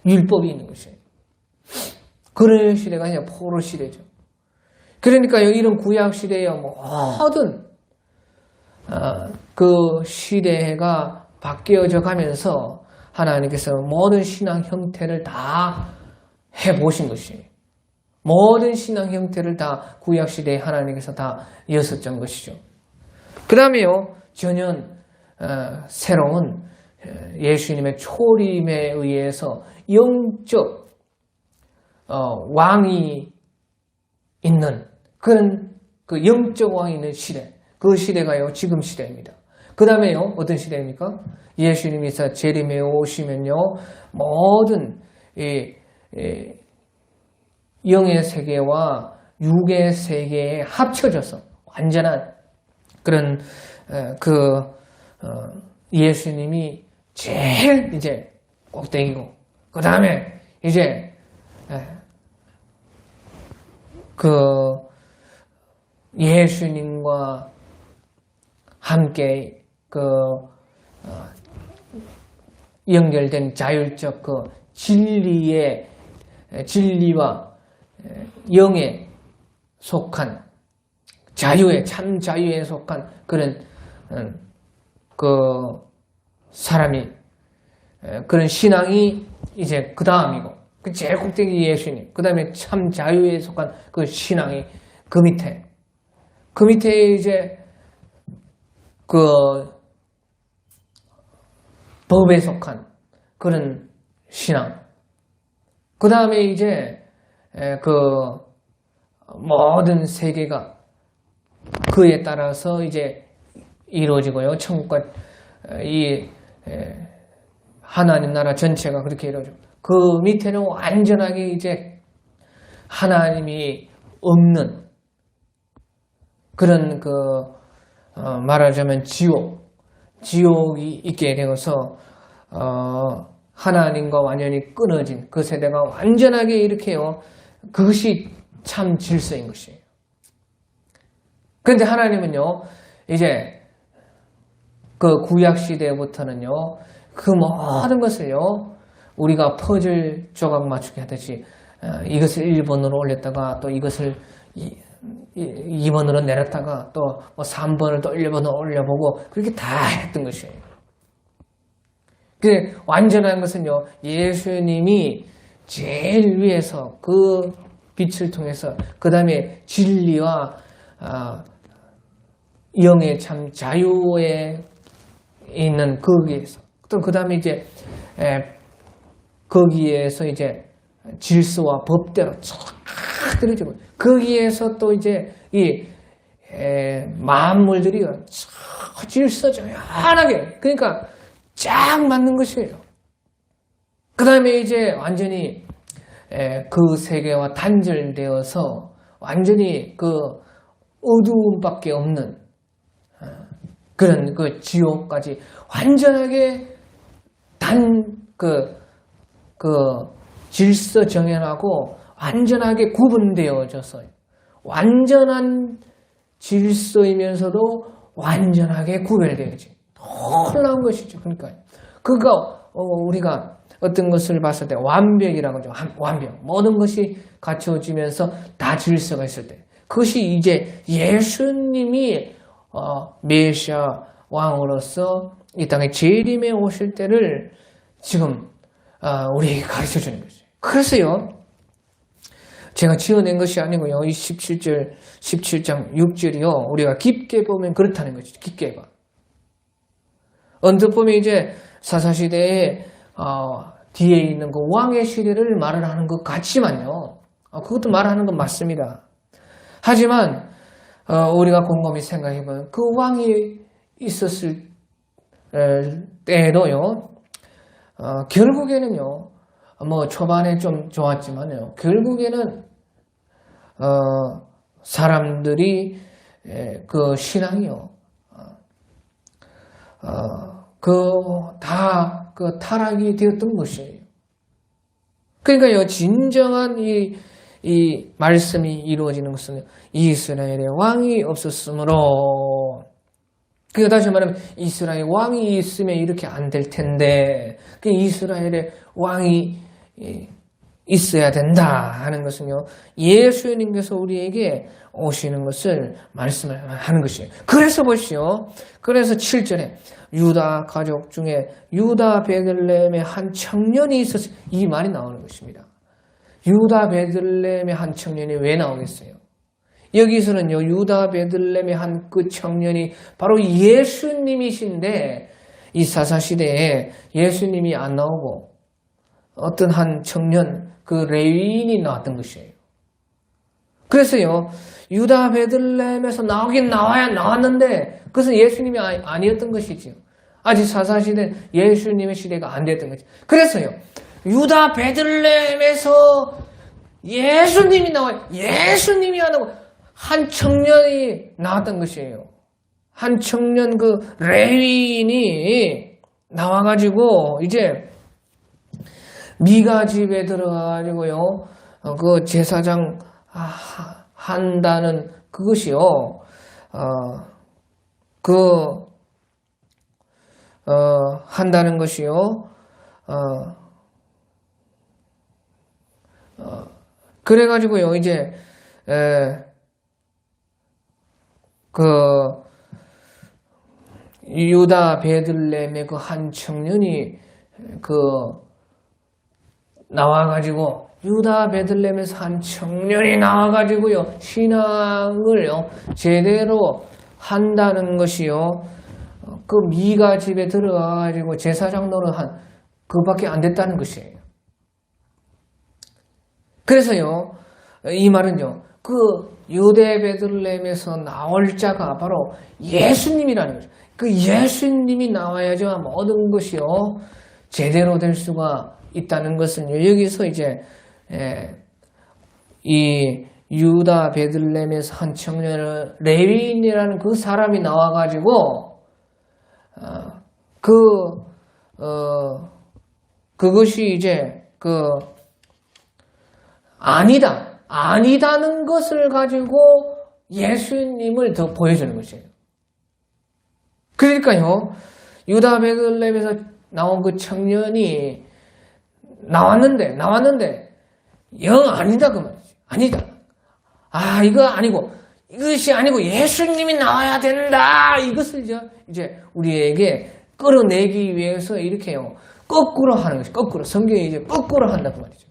율법이 있는 것이에요. 그런 시대가 아니라 포로 시대죠. 그러니까요, 이런 구약 시대에 모든 그 시대가 바뀌어져 가면서 하나님께서 모든 신앙 형태를 다 해보신 것이에요. 모든 신앙 형태를 다 구약 시대에 하나님께서 다 여셨던 것이죠. 그 다음에요, 전혀 새로운 예수님의 초림에 의해서 영적 왕이 있는 그런 그 영적 왕이 있는 시대, 그 시대가요 지금 시대입니다. 그 다음에요 어떤 시대입니까? 예수님이 재림에 오시면요 모든 영의 세계와 육의 세계에 합쳐져서 완전한 그런 예수님이 제일 이제 꼭대기고, 그 다음에 이제 예수님과 함께 연결된 자율적 진리와 영에 속한 참 자유에 속한 그런 사람이 그런 신앙이 이제 그 다음이고, 그 제일 꼭대기 예수님, 그 다음에 참 자유에 속한 그 신앙이 그 밑에 이제 법에 속한 그런 신앙, 그 다음에 이제 모든 세계가 그에 따라서 이제 이루어지고요. 천국과 하나님 나라 전체가 그렇게 이루어지고, 그 밑에는 완전하게 이제 하나님이 없는 그런 말하자면 지옥이 있게 되어서 하나님과 완전히 끊어진 그 세대가 완전하게 이렇게요. 그것이 참 질서인 것이에요. 그런데 하나님은요, 이제 그 구약 시대부터는요, 그 모든 것을요, 우리가 퍼즐 조각 맞추기 하듯이 이것을 1번으로 올렸다가 또 이것을 2번으로 내렸다가 또 3번을 또 1번으로 올려보고 그렇게 다 했던 것이에요. 그 완전한 것은요, 예수님이 제일 위에서 그 빛을 통해서 그 다음에 진리와 영의 참 자유에 있는 거기에서 또 그 다음에 이제 거기에서 이제 질서와 법대로 쫙 들어지고 거기에서 또 이제 이 만물들이 질서정연하게 그러니까 쫙 맞는 것이에요. 그 다음에 이제 완전히 그 세계와 단절되어서 완전히 그 어두움밖에 없는 그런 그 지옥까지 완전하게 질서 정연하고 완전하게 구분되어져서 완전한 질서이면서도 완전하게 구별되어지. 놀라운 것이죠. 그러니까 그거 우리가 어떤 것을 봤을 때 완벽이라고 하죠. 완벽. 모든 것이 갖춰지면서 다 질서가 있을 때. 그것이 이제 예수님이 메시아 왕으로서 이 땅에 재림에 오실 때를 지금 우리에게 가르쳐 주는 거죠. 그래서요. 제가 지어낸 것이 아니고요. 이 17장 6절이요. 우리가 깊게 보면 그렇다는 거죠. 깊게 봐. 언뜻 보면 이제 사사시대에 뒤에 있는 그 왕의 시대를 말을 하는 것 같지만요. 그것도 말하는 건 맞습니다. 하지만 우리가 곰곰이 생각해보면 그 왕이 있었을 때에도요. 결국에는요. 뭐 초반에 좀 좋았지만요. 결국에는 사람들이 그 신앙이요. 다 타락이 되었던 것이에요. 그러니까요, 진정한 이 말씀이 이루어지는 것은 이스라엘의 왕이 없었으므로, 다시 말하면 이스라엘 왕이 있으면 이렇게 안 될 텐데, 이스라엘의 왕이 있어야 된다 하는 것은요, 예수님께서 우리에게 오시는 것을 말씀을 하는 것이에요. 그래서 보시오. 그래서 7절에 유다 가족 중에 유다 베들레헴의 한 청년이 있었어요. 이 말이 나오는 것입니다. 유다 베들레헴의 한 청년이 왜 나오겠어요? 여기서는요, 유다 베들레헴의 한 그 청년이 바로 예수님이신데, 이 사사시대에 예수님이 안 나오고 어떤 한 청년, 그 레위인이 나왔던 것이에요. 그래서요, 유다 베들레헴에서 나오긴 나왔는데 그것은 예수님이 아니었던 것이지요. 아직 사사시대 예수님의 시대가 안 됐던 거죠. 그래서요, 유다 베들레헴에서 예수님이 나와요. 예수님이 안 나오고 한 청년이 나왔던 것이에요. 한 청년 그 레위인이 나와가지고 이제 미가 집에 들어가가지고요, 그 제사장 한다는 그것이요, 한다는 것이요, 그래가지고요, 이제, 유다 베들레헴의 그 한 청년이 나와가지고, 유다 베들레헴에서 한 청년이 나와가지고요, 신앙을요, 제대로 한다는 것이요, 그 미가 집에 들어가가지고 제사장 노릇한 그밖에 안 됐다는 것이에요. 그래서요, 이 말은요, 그 유대 베들레헴에서 나올 자가 바로 예수님이라는 거죠. 그 예수님이 나와야지 모든 것이요, 제대로 될 수가 있다는 것은요, 여기서 이제 이 유다 베들레헴에서 한 청년을 레위인이라는 그 사람이 나와가지고 그것이 이제 아니다는 것을 가지고 예수님을 더 보여주는 것이에요. 그러니까요, 유다 베들레헴에서 나온 그 청년이 나왔는데 영 아니다 그 말이지. 아니다. 이거 아니고 이것이 아니고 예수님이 나와야 된다. 이것을 이제 우리에게 끌어내기 위해서 이렇게요. 거꾸로 하는 것이 거꾸로 성경이 이제 거꾸로 한다 그 말이죠.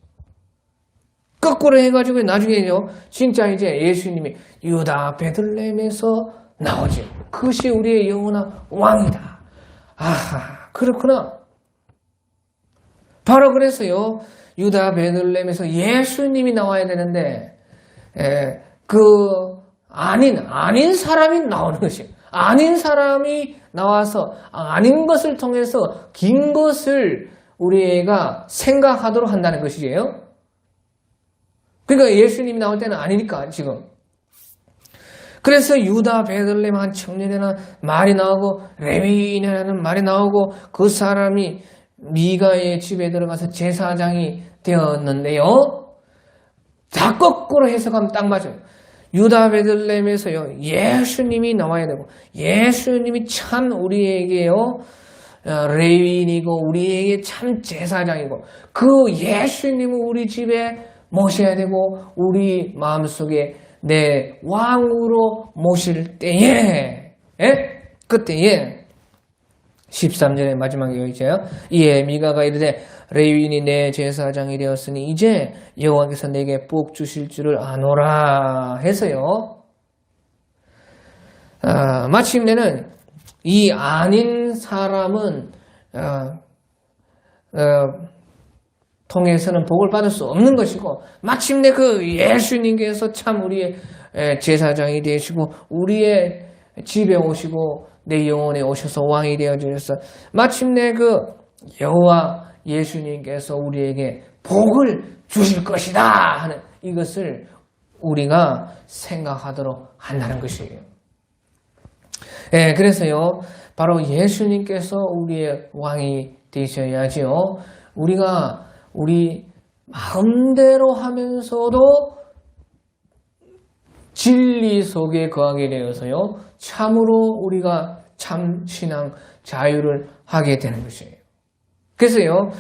거꾸로 해가지고 나중에요. 진짜 이제 예수님이 유다 베들레헴에서 나오죠. 그것이 우리의 영원한 왕이다. 그렇구나. 바로 그래서요. 유다 베들레헴에서 예수님이 나와야 되는데 아닌 사람이 나오는 것이에요. 아닌 사람이 나와서 아닌 것을 통해서 긴 것을 우리가 생각하도록 한다는 것이에요. 그러니까 예수님이 나올 때는 아니니까 지금. 그래서 유다 베들레헴 한 청년이라는 말이 나오고 레위인이라는 말이 나오고 그 사람이 미가의 집에 들어가서 제사장이 되었는데요. 다 거꾸로 해석하면 딱 맞아요. 유다 베들레헴에서요. 예수님이 나와야 되고 예수님이 참 우리에게요. 레위인이고 우리에게 참 제사장이고 그 예수님을 우리 집에 모셔야 되고 우리 마음속에 내 왕으로 모실 때에 그때에 13절의 마지막에 여기죠. 이에 미가가 이르되 레위인이 내 제사장이 되었으니 이제 여호와께서 내게 복 주실 줄을 아노라 해서요. 마침내는 이 아닌 사람은 통해서는 복을 받을 수 없는 것이고 마침내 그 예수님께서 참 우리의 제사장이 되시고 우리의 집에 오시고 내 영혼에 오셔서 왕이 되어 주셔서 마침내 그 여호와 예수님께서 우리에게 복을 주실 것이다 하는 이것을 우리가 생각하도록 한다는 것이에요. 그래서요 바로 예수님께서 우리의 왕이 되셔야지요. 우리가 우리 마음대로 하면서도 진리 속에 거하게 되어서요. 참으로 우리가 참 신앙 자유를 하게 되는 것이에요. 그래서요.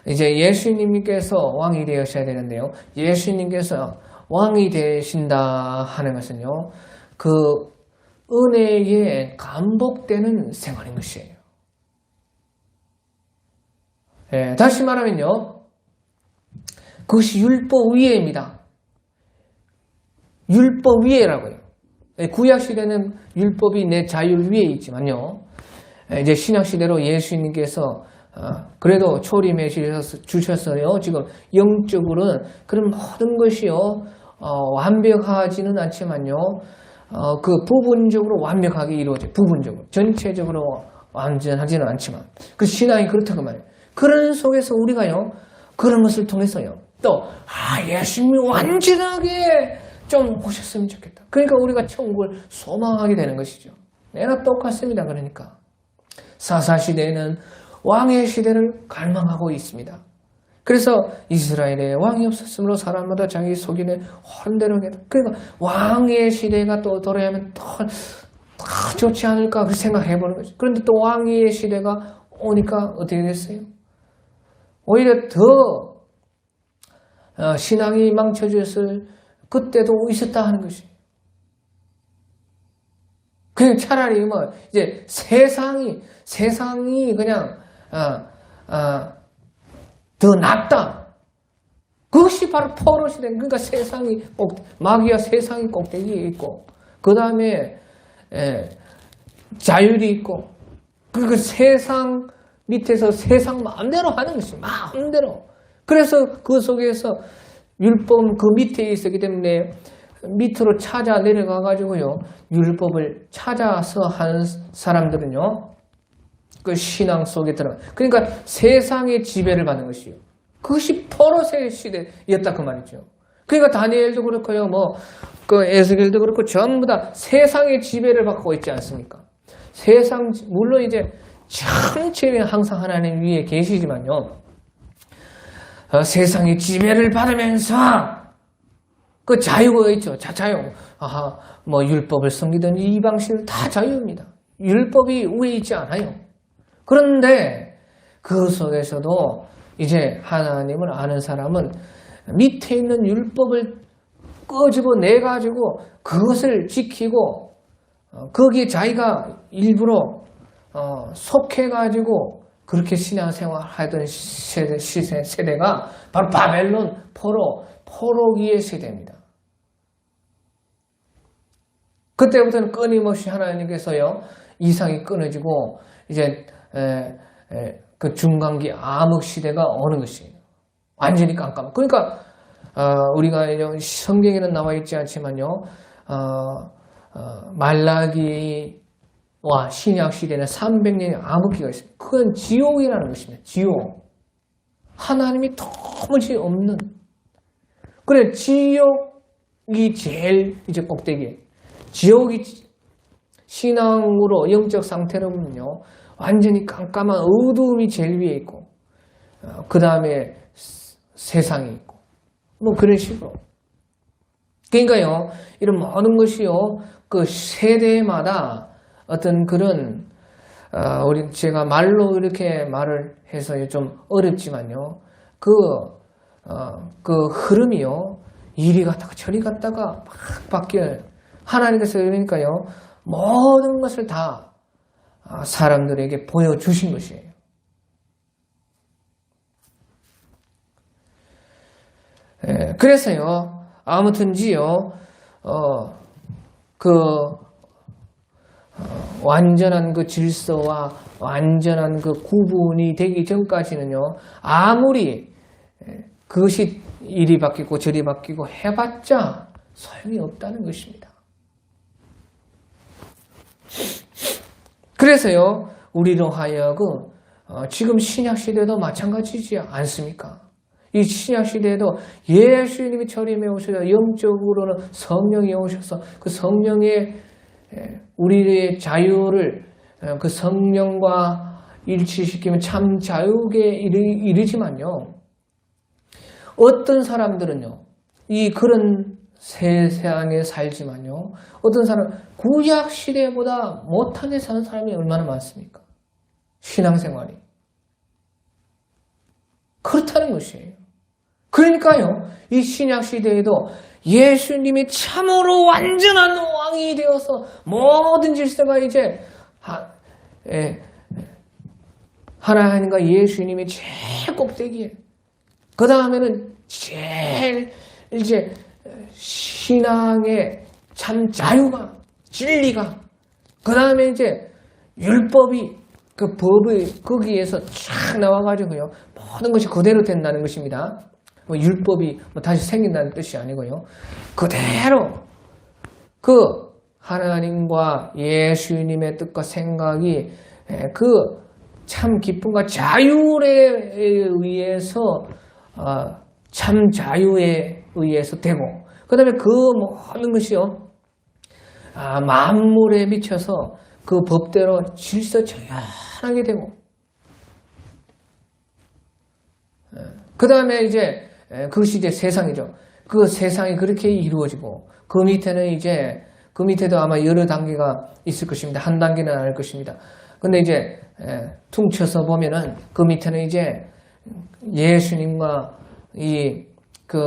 이제 예수님께서 왕이 되셔야 되는데요. 예수님께서 왕이 되신다 하는 것은요. 그 은혜에 감복되는 생활인 것이에요. 다시 말하면요. 그것이 율법 위에입니다. 율법 위에라고요. 구약시대는 율법이 내 자율 위에 있지만요. 이제 신약시대로 예수님께서 그래도 초림해 주셨어요. 지금 영적으로는 그런 모든 것이요. 완벽하지는 않지만요. 그 부분적으로 완벽하게 이루어져요. 부분적으로. 전체적으로 완전하지는 않지만. 그 신앙이 그렇다고 말해요. 그런 속에서 우리가요. 그런 것을 통해서요. 또 예수님이 완전하게 좀 오셨으면 좋겠다. 그러니까 우리가 천국을 소망하게 되는 것이죠. 내가 똑같습니다. 그러니까 사사시대에는 왕의 시대를 갈망하고 있습니다. 그래서 이스라엘에 왕이 없었으므로 사람마다 자기 속인에 헌대로 했다. 그러니까 왕의 시대가 또 돌아오면 더 좋지 않을까 그 생각해보는 거죠. 그런데 또 왕의 시대가 오니까 어떻게 됐어요? 오히려 더 신앙이 망쳐졌을 그때도 있었다 하는 것이에요. 그냥 차라리 뭐 이제 세상이 그냥 더 낫다. 그것이 바로 포로 시대. 그러니까 세상이 마귀와 세상이 꼭대기에 있고 그 다음에 자율이 있고 그 세상 밑에서 세상 마음대로 하는 것이 마음대로. 그래서 그 속에서 율법 그 밑에 있었기 때문에 밑으로 찾아 내려가 가지고요 율법을 찾아서 하는 사람들은요 그 신앙 속에 들어가. 그러니까 세상의 지배를 받는 것이요. 그것이 포로세 시대였다 그 말이죠. 그러니까 다니엘도 그렇고요. 그 에스겔도 그렇고 전부 다 세상의 지배를 받고 있지 않습니까? 물론 이제 전체는 항상 하나님 위에 계시지만요. 세상의 지배를 받으면서 그 자유가 있죠. 자유. 율법을 섬기든 이방신은 다 자유입니다. 율법이 위에 있지 않아요. 그런데 그 속에서도 이제 하나님을 아는 사람은 밑에 있는 율법을 끄집어내가지고 그것을 지키고 거기에 자기가 일부러 속해가지고 그렇게 신앙생활 하던 세대가 바로 바벨론 포로기의 세대입니다. 그때부터는 끊임없이 하나님께서요 이상이 끊어지고 이제 그 중간기 암흑 시대가 오는 것이에요. 완전히 깜깜. 그러니까 우리가 성경에는 나와 있지 않지만요. 말라기와 신약 시대는 300년의 암흑기가 있습니다. 그건 지옥이라는 것입니다. 지옥. 하나님이 도무지 없는. 그래 지옥이 제일 이제 꼭대기에. 지옥이 신앙으로 영적 상태로 보면요. 완전히 깜깜한 어두움이 제일 위에 있고 그 다음에 세상이 있고 그런 식으로. 그러니까요. 이런 모든 것이요. 그 세대마다 어떤 그런 제가 말로 이렇게 말을 해서 좀 어렵지만요. 그 흐름이요. 이리 갔다가 저리 갔다가 막 바뀌어요. 하나님께서 그러니까요. 모든 것을 다 사람들에게 보여주신 것이에요. 그래서요. 아무튼지요. 완전한 그 질서와 완전한 그 구분이 되기 전까지는요. 아무리 그것이 이리 바뀌고 저리 바뀌고 해봤자 소용이 없다는 것입니다. 그래서요. 우리로 하여금 지금 신약시대도 마찬가지지 않습니까? 이 신약시대에도 예수님이 처림에 오셔서 영적으로는 성령이 오셔서 그 성령의 우리의 자유를 그 성령과 일치시키면 참 자유에 이르지만요. 어떤 사람들은요. 그런 세상에 살지만요. 어떤 사람은 구약시대보다 못한 데 사는 사람이 얼마나 많습니까? 신앙생활이. 그렇다는 것이에요. 그러니까요. 이 신약시대에도 예수님이 참으로 완전한 왕이 되어서 모든 질서가 이제 하나님과 예수님이 제일 꼭대기에 그 다음에는 제일 이제 신앙의 참 자유가 진리가 그 다음에 이제 율법이 그 법이 거기에서 쫙 나와가지고요 모든 것이 그대로 된다는 것입니다. 율법이 다시 생긴다는 뜻이 아니고요. 그대로 그 하나님과 예수님의 뜻과 생각이 그 참 기쁨과 자유에 의해서 참 자유에 의해서 되고 그 다음에 그 모든 것이요 만물에 미쳐서 그 법대로 질서정연하게 되고 그 다음에 이제 그것이 이제 세상이죠. 그 세상이 그렇게 이루어지고 그 밑에는 이제 그 밑에도 아마 여러 단계가 있을 것입니다. 한 단계는 아닐 것입니다. 근데 이제 퉁쳐서 보면은 그 밑에는 이제 예수님과 그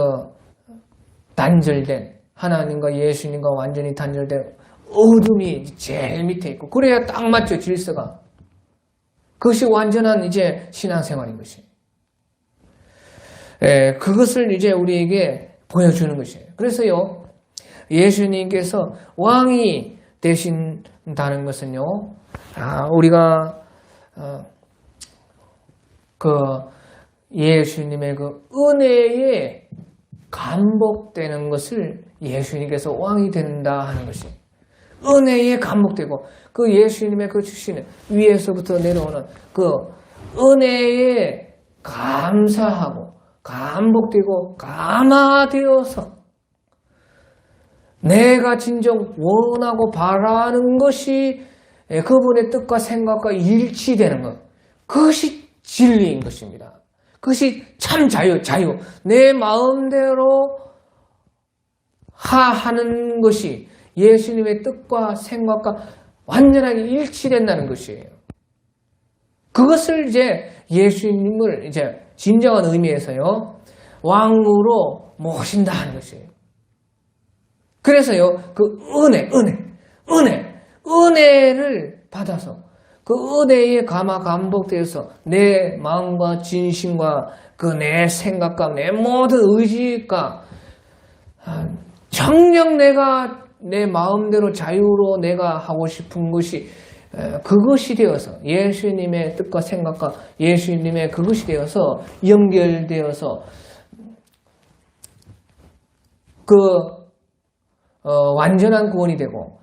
단절된 하나님과 예수님과 완전히 단절된 어둠이 제일 밑에 있고 그래야 딱 맞죠 질서가. 그것이 완전한 이제 신앙생활인 것이에요. 그것을 이제 우리에게 보여주는 것이에요. 그래서요, 예수님께서 왕이 되신다는 것은요, 우리가, 예수님의 그 은혜에 감복되는 것을 예수님께서 왕이 된다 하는 것이에요. 은혜에 감복되고, 그 예수님의 그 주시는 위에서부터 내려오는 그 은혜에 감사하고, 감복되고 감화되어서 내가 진정 원하고 바라는 것이 그분의 뜻과 생각과 일치되는 것. 그것이 진리인 것입니다. 그것이 참 자유. 내 마음대로 하는 것이 예수님의 뜻과 생각과 완전하게 일치된다는 것이에요. 그것을 이제 예수님을 이제 진정한 의미에서요, 왕으로 모신다는 것이에요. 그래서요, 그 은혜를 받아서 그 은혜에 감복되어서 내 마음과 진심과 그 내 생각과 내 모든 의지가 정녕 내가 내 마음대로 자유로 내가 하고 싶은 것이 그것이 되어서 예수님의 뜻과 생각과 예수님의 그것이 되어서 연결되어서 그 완전한 구원이 되고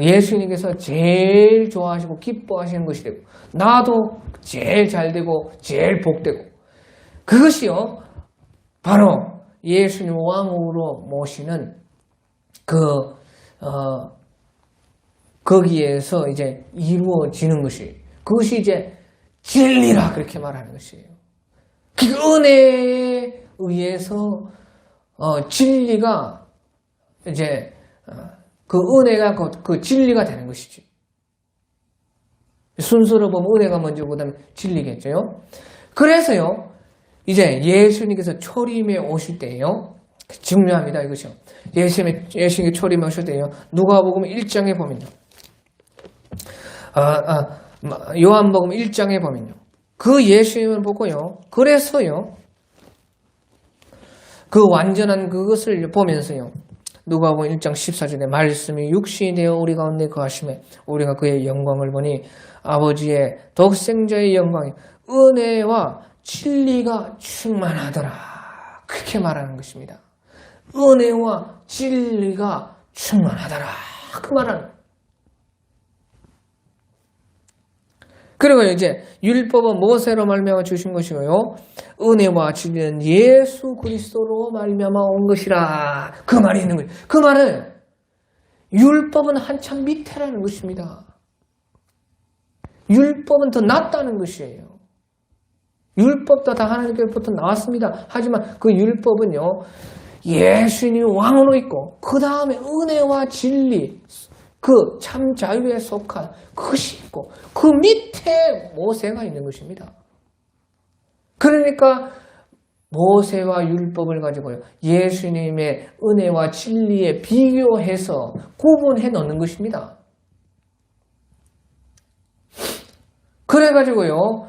예수님께서 제일 좋아하시고 기뻐하시는 것이 되고 나도 제일 잘 되고 제일 복되고 그것이요 바로 예수님 왕으로 모시는 거기에서 이제 이루어지는 것이 그것이 이제 진리라 그렇게 말하는 것이에요. 그 은혜에 의해서 진리가 이제 그 은혜가 그 진리가 되는 것이지. 순서로 보면 은혜가 먼저 그다음에 진리겠죠. 그래서요 이제 예수님께서 초림에 오실 때요 중요합니다 이것이요. 예수님이 초림에 오실 때요 누가복음 1장에 보면요. 요한복음 1장에 보면요. 그 예수님을 보고요. 그래서요 그 완전한 그것을 보면서요. 누가복음 1장 14절에 말씀이 육신이 되어 우리 가운데 거하심에 우리가 그의 영광을 보니 아버지의 독생자의 영광이 은혜와 진리가 충만하더라. 그렇게 말하는 것입니다. 은혜와 진리가 충만하더라. 그 말하는. 그리고 이제 율법은 모세로 말미암아 주신 것이고요. 은혜와 진리는 예수 그리스도로 말미암아 온 것이라. 그 말이 있는 거예요. 그 말은 율법은 한참 밑에라는 것입니다. 율법은 더 낫다는 것이에요. 율법도 다 하나님께로부터 나왔습니다. 하지만 그 율법은요. 예수님이 왕으로 있고 그 다음에 은혜와 진리 그 참 자유에 속한 그것이 있고 그 밑에 모세가 있는 것입니다. 그러니까 모세와 율법을 가지고요. 예수님의 은혜와 진리에 비교해서 구분해 놓는 것입니다. 그래가지고요.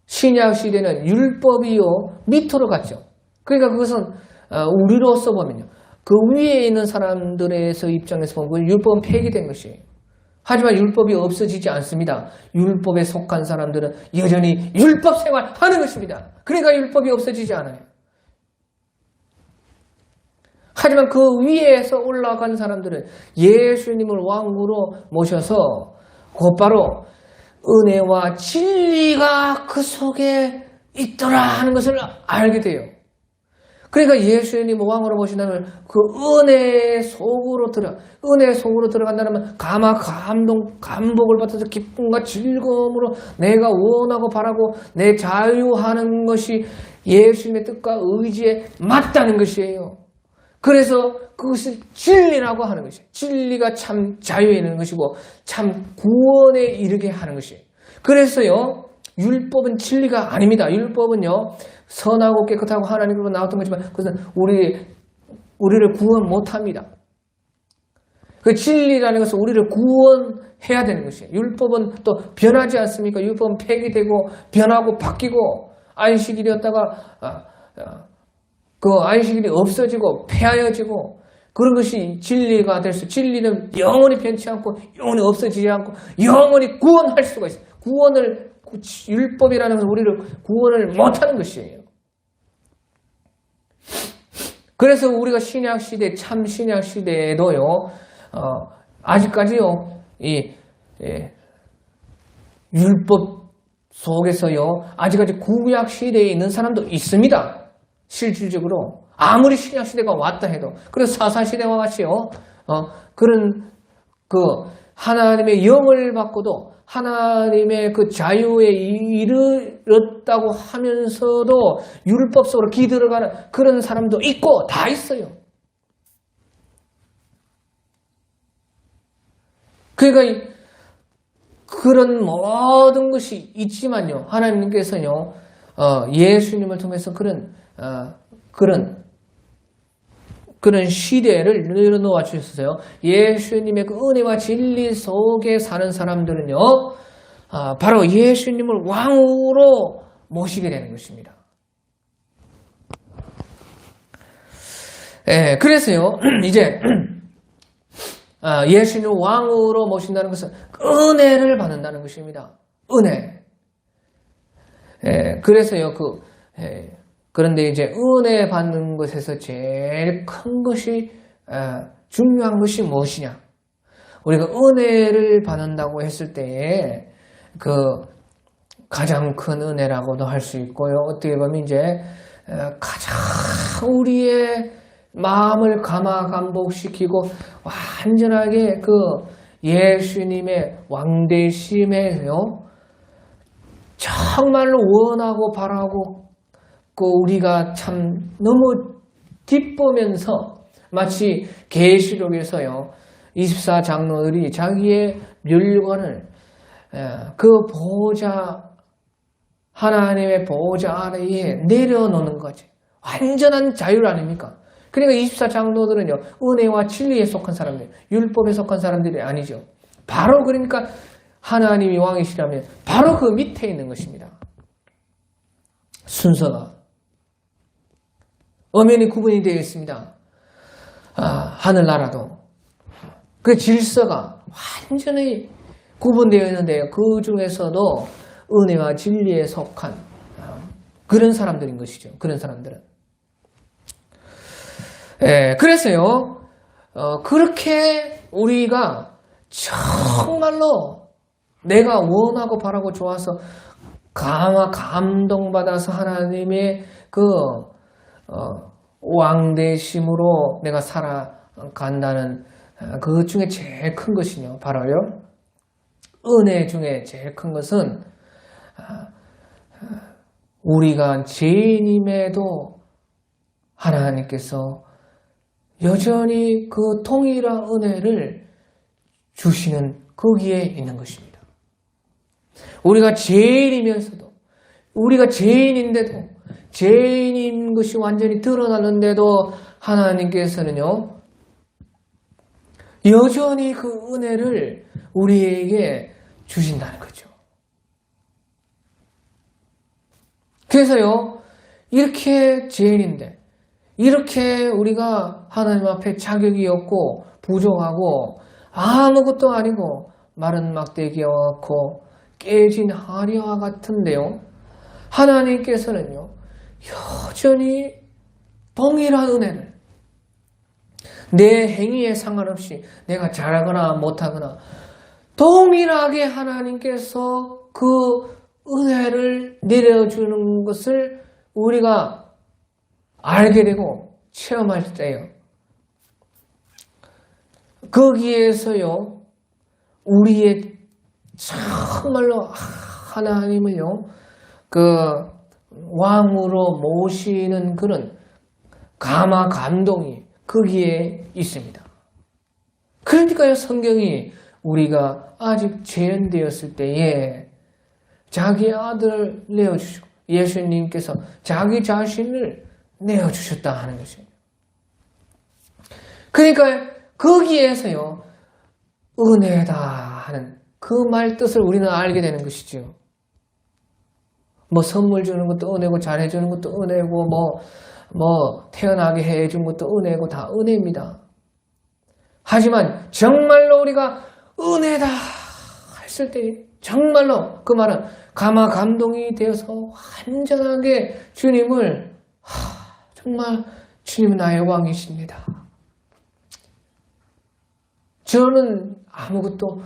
신약 시대는 율법이요 밑으로 갔죠. 그러니까 그것은 우리로서 보면요. 그 위에 있는 사람들에서 입장에서 보면 율법은 폐기된 것이에요. 하지만 율법이 없어지지 않습니다. 율법에 속한 사람들은 여전히 율법 생활하는 것입니다. 그러니까 율법이 없어지지 않아요. 하지만 그 위에서 올라간 사람들은 예수님을 왕으로 모셔서 곧바로 은혜와 진리가 그 속에 있더라 하는 것을 알게 돼요. 그러니까 예수님 왕으로 모신다면 그 은혜 속으로 들어간다면 감복을 받아서 기쁨과 즐거움으로 내가 원하고 바라고 내 자유하는 것이 예수님의 뜻과 의지에 맞다는 것이에요. 그래서 그것을 진리라고 하는 것이에요. 진리가 참 자유에 이르는 것이고 참 구원에 이르게 하는 것이에요. 그래서요. 율법은 진리가 아닙니다. 율법은요. 선하고 깨끗하고 하나님으로 나왔던 거지만 그것은 우리를 구원 못합니다. 그 진리라는 것은 우리를 구원해야 되는 것이에요. 율법은 또 변하지 않습니까? 율법은 폐기되고 변하고 바뀌고 안식일이었다가 그 안식일이 없어지고 폐하여지고 그런 것이 진리가 될 수. 진리는 영원히 변치 않고 영원히 없어지지 않고 영원히 구원할 수가 있어요. 율법이라는 것은 우리를 구원을 못하는 것이에요. 그래서 우리가 신약시대, 참 신약시대에도요, 아직까지요, 율법 속에서요, 아직까지 구약 시대에 있는 사람도 있습니다. 실질적으로. 아무리 신약 시대가 왔다 해도. 그래서 사사 시대와 같이요, 그런, 하나님의 영을 받고도 하나님의 그 자유에 이르렀다고 하면서도 율법 속으로 기들어가는 그런 사람도 있고 다 있어요. 그러니까 그런 모든 것이 있지만요, 하나님께서요, 예수님을 통해서 그런 시대를 내려놓아 주셨어요. 예수님의 그 은혜와 진리 속에 사는 사람들은요, 바로 예수님을 왕으로 모시게 되는 것입니다. 예, 그래서요, 이제, 예수님을 왕으로 모신다는 것은 은혜를 받는다는 것입니다. 은혜. 예, 그래서요, 그런데 이제 은혜 받는 것에서 제일 큰 것이, 중요한 것이 무엇이냐? 우리가 은혜를 받는다고 했을 때에 가장 큰 은혜라고도 할 수 있고요. 어떻게 보면 이제 가장 우리의 마음을 감화감복시키고 완전하게 예수님의 왕되심에요, 정말로 원하고 바라고 우리가 참 너무 기쁘면서 마치 계시록에서요, 24장로들이 자기의 멸관을 그 보호자, 하나님의 보호자 아래에 내려놓는 거지. 완전한 자유 아닙니까? 그러니까 24장로들은요, 은혜와 진리에 속한 사람들, 율법에 속한 사람들이 아니죠. 바로 그러니까 하나님이 왕이시라면 바로 그 밑에 있는 것입니다. 순서가 엄연히 구분이 되어 있습니다. 하늘나라도 그 질서가 완전히 구분되어 있는데요, 그 중에서도 은혜와 진리에 속한 그런 사람들인 것이죠. 그런 사람들은. 예, 그래서요, 그렇게 우리가 정말로 내가 원하고 바라고 좋아서 감동받아서 하나님의 왕되심으로 내가 살아간다는 그 중에 제일 큰 것이요, 바로요, 은혜 중에 제일 큰 것은 우리가 죄인임에도 하나님께서 여전히 그 통일한 은혜를 주시는 거기에 있는 것입니다. 우리가 죄인이면서도, 우리가 죄인인데도, 죄인인 것이 완전히 드러나는데도 하나님께서는요, 여전히 그 은혜를 우리에게 주신다는 거죠. 그래서요, 이렇게 죄인인데, 이렇게 우리가 하나님 앞에 자격이 없고 부족하고 아무것도 아니고 마른 막대기와 같고 깨진 하리와 같은데요, 하나님께서는요, 여전히 동일한 은혜를 내 행위에 상관없이 내가 잘하거나 못하거나 동일하게 하나님께서 그 은혜를 내려주는 것을 우리가 알게 되고 체험할 때요, 거기에서요, 우리의 정말로 하나님을요, 왕으로 모시는 그런 감동이 거기에 있습니다. 그러니까요, 성경이 우리가 아직 죄인되었을 때에 자기 아들을 내어주시고 예수님께서 자기 자신을 내어주셨다 하는 것입니다. 그러니까 거기에서요, 은혜다 하는 그 말 뜻을 우리는 알게 되는 것이죠. 뭐 선물 주는 것도 은혜고, 잘해주는 것도 은혜고, 태어나게 해준 것도 은혜고, 다 은혜입니다. 하지만 정말로 우리가 은혜다 했을 때 정말로 그 말은 감동이 되어서 완전하게 주님을, 정말 주님은 나의 왕이십니다. 저는 아무것도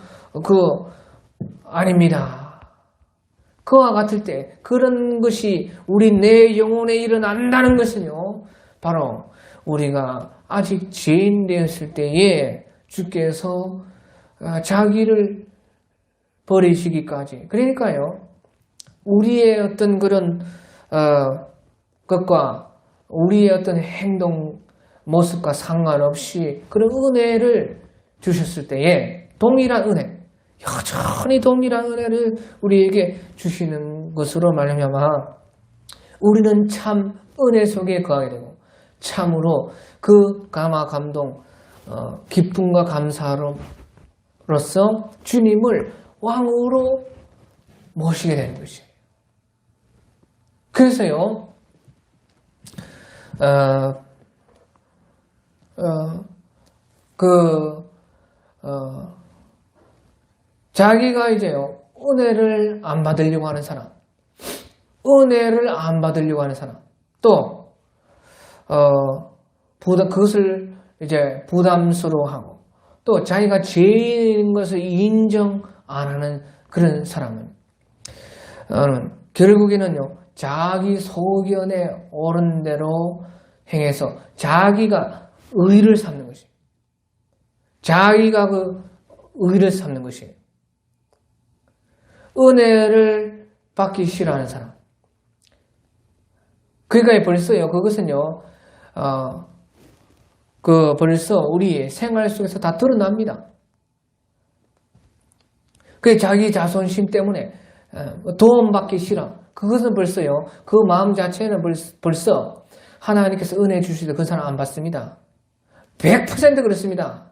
아닙니다. 그와 같을 때 그런 것이 우리 내 영혼에 일어난다는 것은요, 바로 우리가 아직 죄인 되었을 때에 주께서 자기를 버리시기까지, 그러니까요, 우리의 어떤 그런 것과 우리의 어떤 행동 모습과 상관없이 그런 은혜를 주셨을 때에 동일한 은혜, 여전히 동일한 은혜를 우리에게 주시는 것으로 말미암아 우리는 참 은혜 속에 거하게 되고 참으로 그 감화 감동, 기쁨과 감사로서 주님을 왕으로 모시게 되는 것이에요. 그래서요, 자기가 이제요, 은혜를 안 받으려고 하는 사람, 은혜를 안 받으려고 하는 사람, 또, 그것을 이제 부담스러워하고, 또 자기가 죄인인 것을 인정 안 하는 그런 사람은, 결국에는요, 자기 소견에 옳은 대로 행해서 자기가 의를 삼는 것이에요. 자기가 그 의를 삼는 것이에요. 은혜를 받기 싫어하는 사람. 그러니까 벌써요, 그것은요, 벌써 우리의 생활 속에서 다 드러납니다. 그 자기 자존심 때문에 도움받기 싫어. 그것은 벌써요, 그 마음 자체는 벌써 하나님께서 은혜 주시되 그 사람 안 받습니다. 100% 그렇습니다.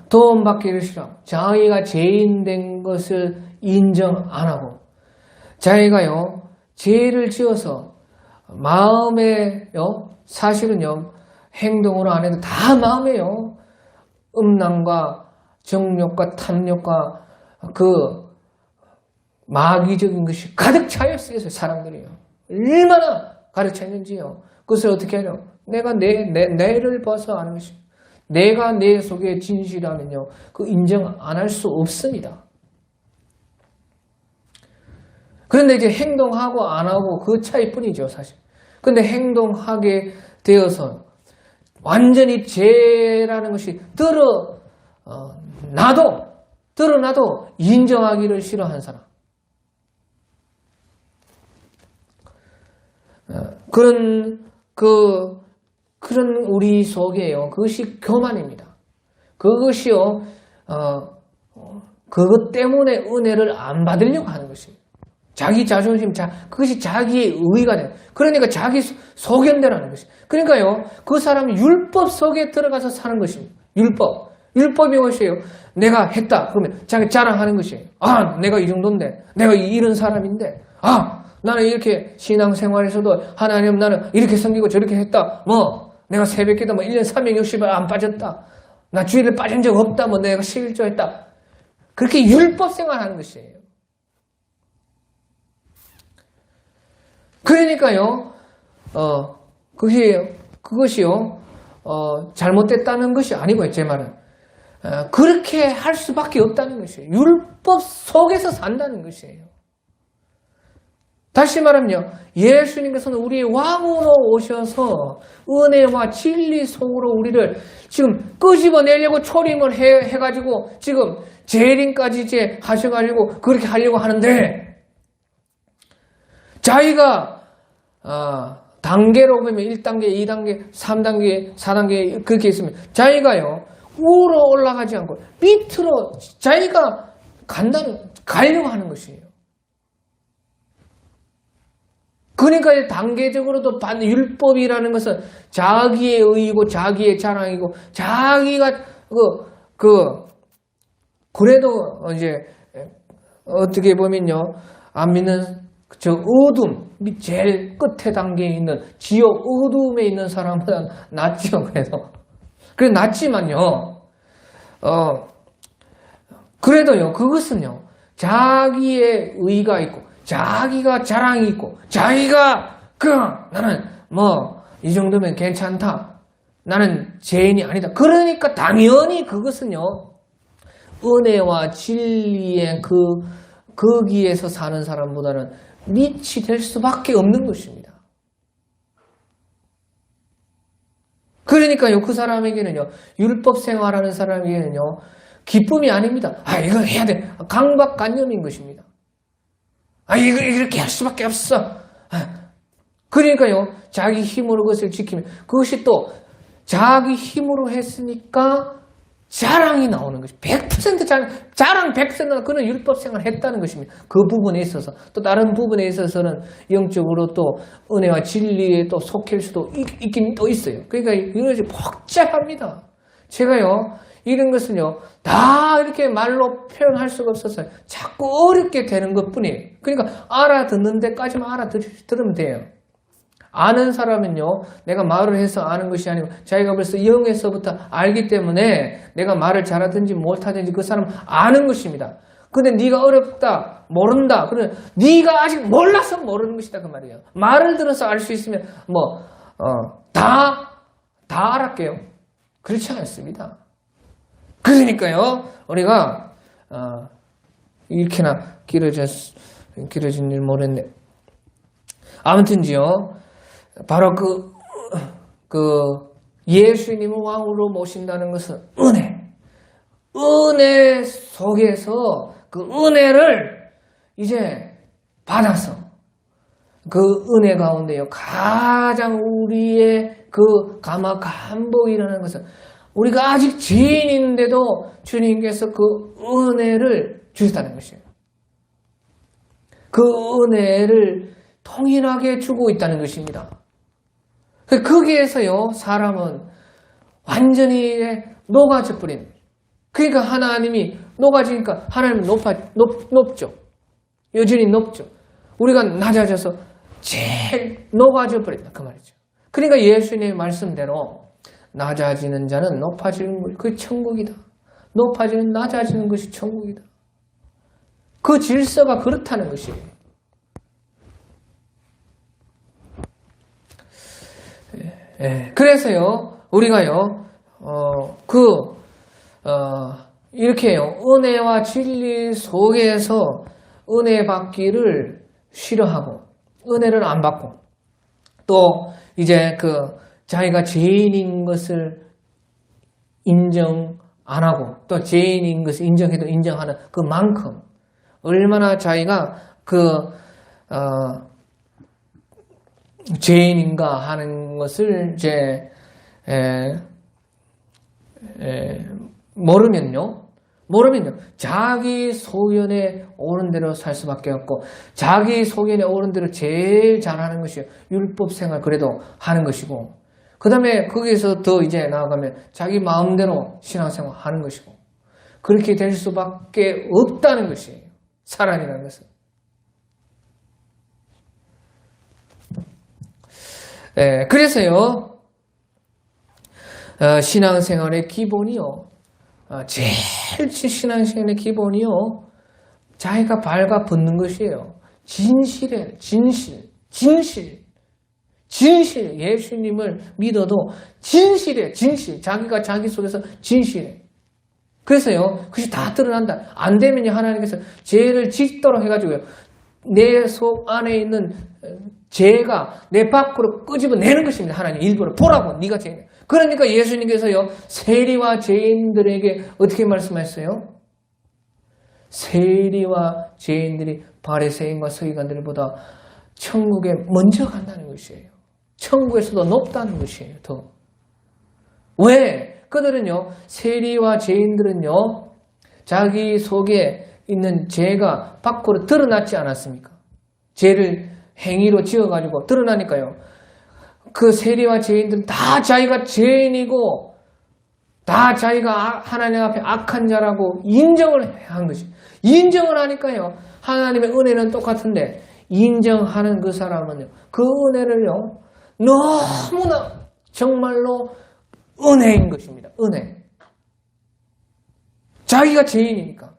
도움받기를 싫어. 자기가 죄인 된 것을 인정 안 하고, 자기가요, 죄를 지어서 마음에요, 사실은요, 행동으로 안 해도 다 마음에요, 음란과 정욕과 탐욕과 그 마귀적인 것이 가득 차여 있어요, 사람들이요. 얼마나 가득 차 있는지요. 그것을 어떻게 하냐? 내가 내를 봐서 아는 것이, 내가 내 속에 진실하면요, 그 인정 안 할 수 없습니다. 그런데 이제 행동하고 안 하고 그 차이뿐이죠, 사실. 근데 행동하게 되어서 완전히 죄라는 것이 드러나도 인정하기를 싫어하는 사람. 그런 우리 속에요, 그것이 교만입니다. 그것이요, 그것 때문에 은혜를 안 받으려고 하는 것이에요. 자기 자존심, 그것이 자기의 의가 돼요. 그러니까 자기 소견대로하는 것이에요. 그러니까요, 그 사람이 율법 속에 들어가서 사는 것입니다. 율법이 무엇이에요? 내가 했다. 그러면 자기 자랑하는 것이에요. 아, 내가 이 정도인데, 내가 이런 사람인데, 나는 이렇게 신앙생활에서도 하나님 나는 이렇게 섬기고 저렇게 했다. 내가 새벽기도 1년 360일 안 빠졌다. 나 주일에 빠진 적 없다. 내가 11조 했다. 그렇게 율법 생활하는 것이에요. 그러니까요, 그것이요, 잘못됐다는 것이 아니고요, 제 말은. 그렇게 할 수밖에 없다는 것이에요. 율법 속에서 산다는 것이에요. 다시 말하면요, 예수님께서는 우리의 왕으로 오셔서 은혜와 진리 속으로 우리를 지금 끄집어내려고 초림을 해가지고 지금 재림까지 이제 하셔가지고 그렇게 하려고 하는데, 자기가 단계로 보면 1단계, 2단계, 3단계, 4단계 그렇게 있으면 자기가요, 위로 올라가지 않고 밑으로 자기가 가려고 하는 것이에요. 그러니까 단계적으로도 율법이라는 것은 자기의 의이고 자기의 자랑이고 자기가 그래도 이제 어떻게 보면요, 안 믿는 저 어둠, 제일 끝에 단계에 있는 지옥 어둠에 있는 사람보다 낫죠. 그래 낫지만요, 그래도요, 그것은요, 자기의 의가 있고 자기가 자랑이 있고 자기가 나는 이 정도면 괜찮다, 나는 죄인이 아니다. 그러니까 당연히 그것은요, 은혜와 진리의 거기에서 사는 사람보다는 밑이 될 수밖에 없는 것입니다. 그러니까요, 그 사람에게는요, 율법 생활하는 사람에게는요, 기쁨이 아닙니다. 이거 해야 돼. 강박관념인 것입니다. 이거 이렇게 할 수밖에 없어. 그러니까요, 자기 힘으로 그것을 지키면, 그것이 또 자기 힘으로 했으니까 자랑이 나오는 것이 100% 자랑 100%가 그는 율법 생활을 했다는 것입니다. 그 부분에 있어서 또 다른 부분에 있어서는 영적으로 또 은혜와 진리에 또 속할 수도 있긴 또 있어요. 그러니까 이것이 복잡합니다. 제가요 이런 것은요 다 이렇게 말로 표현할 수가 없어서 자꾸 어렵게 되는 것뿐이에요. 그러니까 알아듣는 데까지만 알아들으면 돼요. 아는 사람은요, 내가 말을 해서 아는 것이 아니고 자기가 벌써 영에서부터 알기 때문에 내가 말을 잘하든지 못하든지 그 사람은 아는 것입니다. 근데 네가 어렵다, 모른다. 그러면 네가 아직 몰라서 모르는 것이다 그 말이에요. 말을 들어서 알 수 있으면 다 알았게요. 그렇지 않습니다. 그러니까요, 우리가 이렇게나 길어진 일 모르겠네. 아무튼지요. 바로 예수님을 왕으로 모신다는 것은 은혜 속에서 그 은혜를 이제 받아서 그 은혜 가운데요 가장 우리의 그 감화감복이라는 것은 우리가 아직 죄인인데도 주님께서 그 은혜를 주셨다는 것이에요. 그 은혜를 통일하게 주고 있다는 것입니다. 거기에서요, 사람은 완전히 녹아져 버린. 그러니까 하나님이 녹아지니까 하나님은 높죠. 여전히 높죠. 우리가 낮아져서 제일 녹아져 버린다. 그 말이죠. 그러니까 예수님의 말씀대로 낮아지는 자는 높아지는 것, 그게 천국이다. 높아지는 낮아지는 것이 천국이다. 그 질서가 그렇다는 것이에요. 그래서요, 우리가요, 이렇게요, 은혜와 진리 속에서 은혜 받기를 싫어하고, 은혜를 안 받고, 또, 이제 자기가 죄인인 것을 인정 안 하고, 또 죄인인 것을 인정해도 인정하는 그만큼, 얼마나 자기가 죄인인가 하는 것을 이제 모르면요 자기 소견에 오른 대로 살 수밖에 없고 자기 소견에 오른 대로 제일 잘하는 것이 율법 생활 그래도 하는 것이고 그 다음에 거기에서 더 이제 나아가면 자기 마음대로 신앙생활 하는 것이고 그렇게 될 수밖에 없다는 것이에요. 사람이라는 것은. 그래서요, 신앙생활의 기본이요, 제일 신앙생활의 기본이요, 자기가 발가붙는 것이에요. 진실. 예수님을 믿어도 진실해. 자기가 자기 속에서 진실해. 그래서요, 그것이 다 드러난다. 안 되면요, 하나님께서 죄를 짓도록 해가지고요, 내 속 안에 있는 죄가 내 밖으로 끄집어내는 것입니다. 하나님 일부러 보라고 네가 죄인. 그러니까 예수님께서요 세리와 죄인들에게 어떻게 말씀하셨어요? 세리와 죄인들이 바리새인과 서기관들보다 천국에 먼저 간다는 것이에요. 천국에서도 높다는 것이에요. 더. 왜? 그들은요 세리와 죄인들은요 자기 속에 있는 죄가 밖으로 드러났지 않았습니까? 죄를 행위로 지어가지고 드러나니까요. 그 세리와 죄인들은 다 자기가 죄인이고 다 자기가 하나님 앞에 악한 자라고 인정을 한 것이. 인정을 하니까요. 하나님의 은혜는 똑같은데 인정하는 그 사람은요. 그 은혜를요. 너무나 정말로 은혜인 것입니다. 은혜. 자기가 죄인이니까.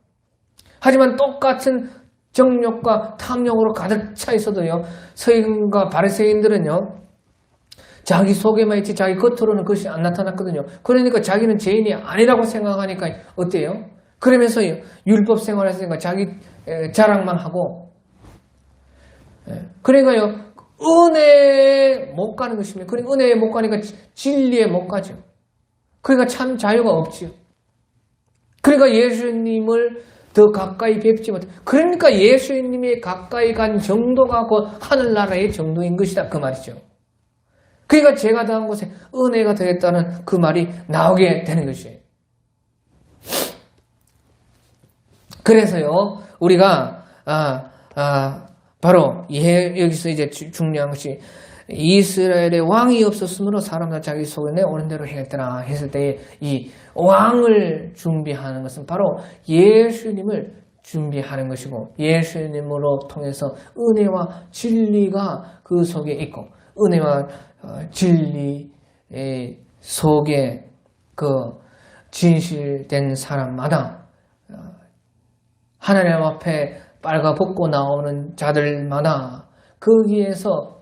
하지만 똑같은 정욕과 탐욕으로 가득 차 있어도요. 서기관과 바리새인들은요. 자기 속에만 있지 자기 겉으로는 그것이 안 나타났거든요. 그러니까 자기는 죄인이 아니라고 생각하니까 어때요? 그러면서 율법 생활했으니까 자기 자랑만 하고, 그러니까요, 은혜에 못 가는 것입니다. 그러니까 은혜에 못 가니까 진리에 못 가죠. 그러니까 참 자유가 없지요. 그러니까 예수님을 더 가까이 뵙지 못해. 그러니까 예수님이 가까이 간 정도가 곧 하늘나라의 정도인 것이다. 그 말이죠. 그러니까 제가 더한 곳에 은혜가 더했다는 그 말이 나오게 되는 것이에요. 그래서요, 우리가, 바로, 여기서 이제 중요한 것이, 이스라엘에 왕이 없었으므로 사람들 자기 속에 오는 대로 행했더라 했을 때 이 왕을 준비하는 것은 바로 예수님을 준비하는 것이고, 예수님으로 통해서 은혜와 진리가 그 속에 있고, 은혜와 진리 속에 그 진실된 사람마다 하나님 앞에 빨가벗고 나오는 자들마다 거기에서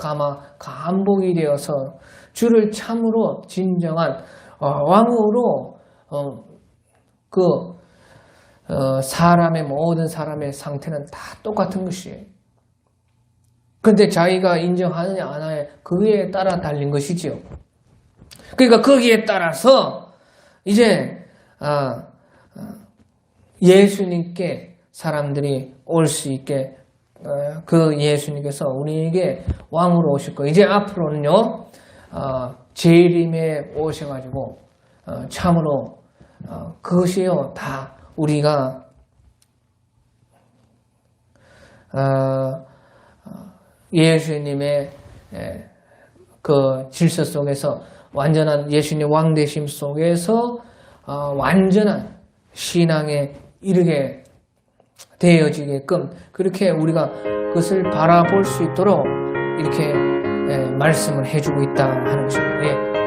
감복이 되어서 주를 참으로 진정한 왕으로 사람의 모든 사람의 상태는 다 똑같은 것이에요. 그런데 자기가 인정하느냐 안 하느냐 그에 따라 달린 것이지요. 그러니까 거기에 따라서 이제 예수님께 사람들이 올 수 있게 그 예수님께서 우리에게 왕으로 오실 거예요. 이제 앞으로는요, 재림에 오셔가지고, 참으로, 그것이요, 다 우리가, 예수님의 그 질서 속에서 완전한 예수님 왕되심 속에서 완전한 신앙에 이르게 되어지게끔 그렇게 우리가 그것을 바라볼 수 있도록 이렇게 말씀을 해주고 있다 하는 것입니다.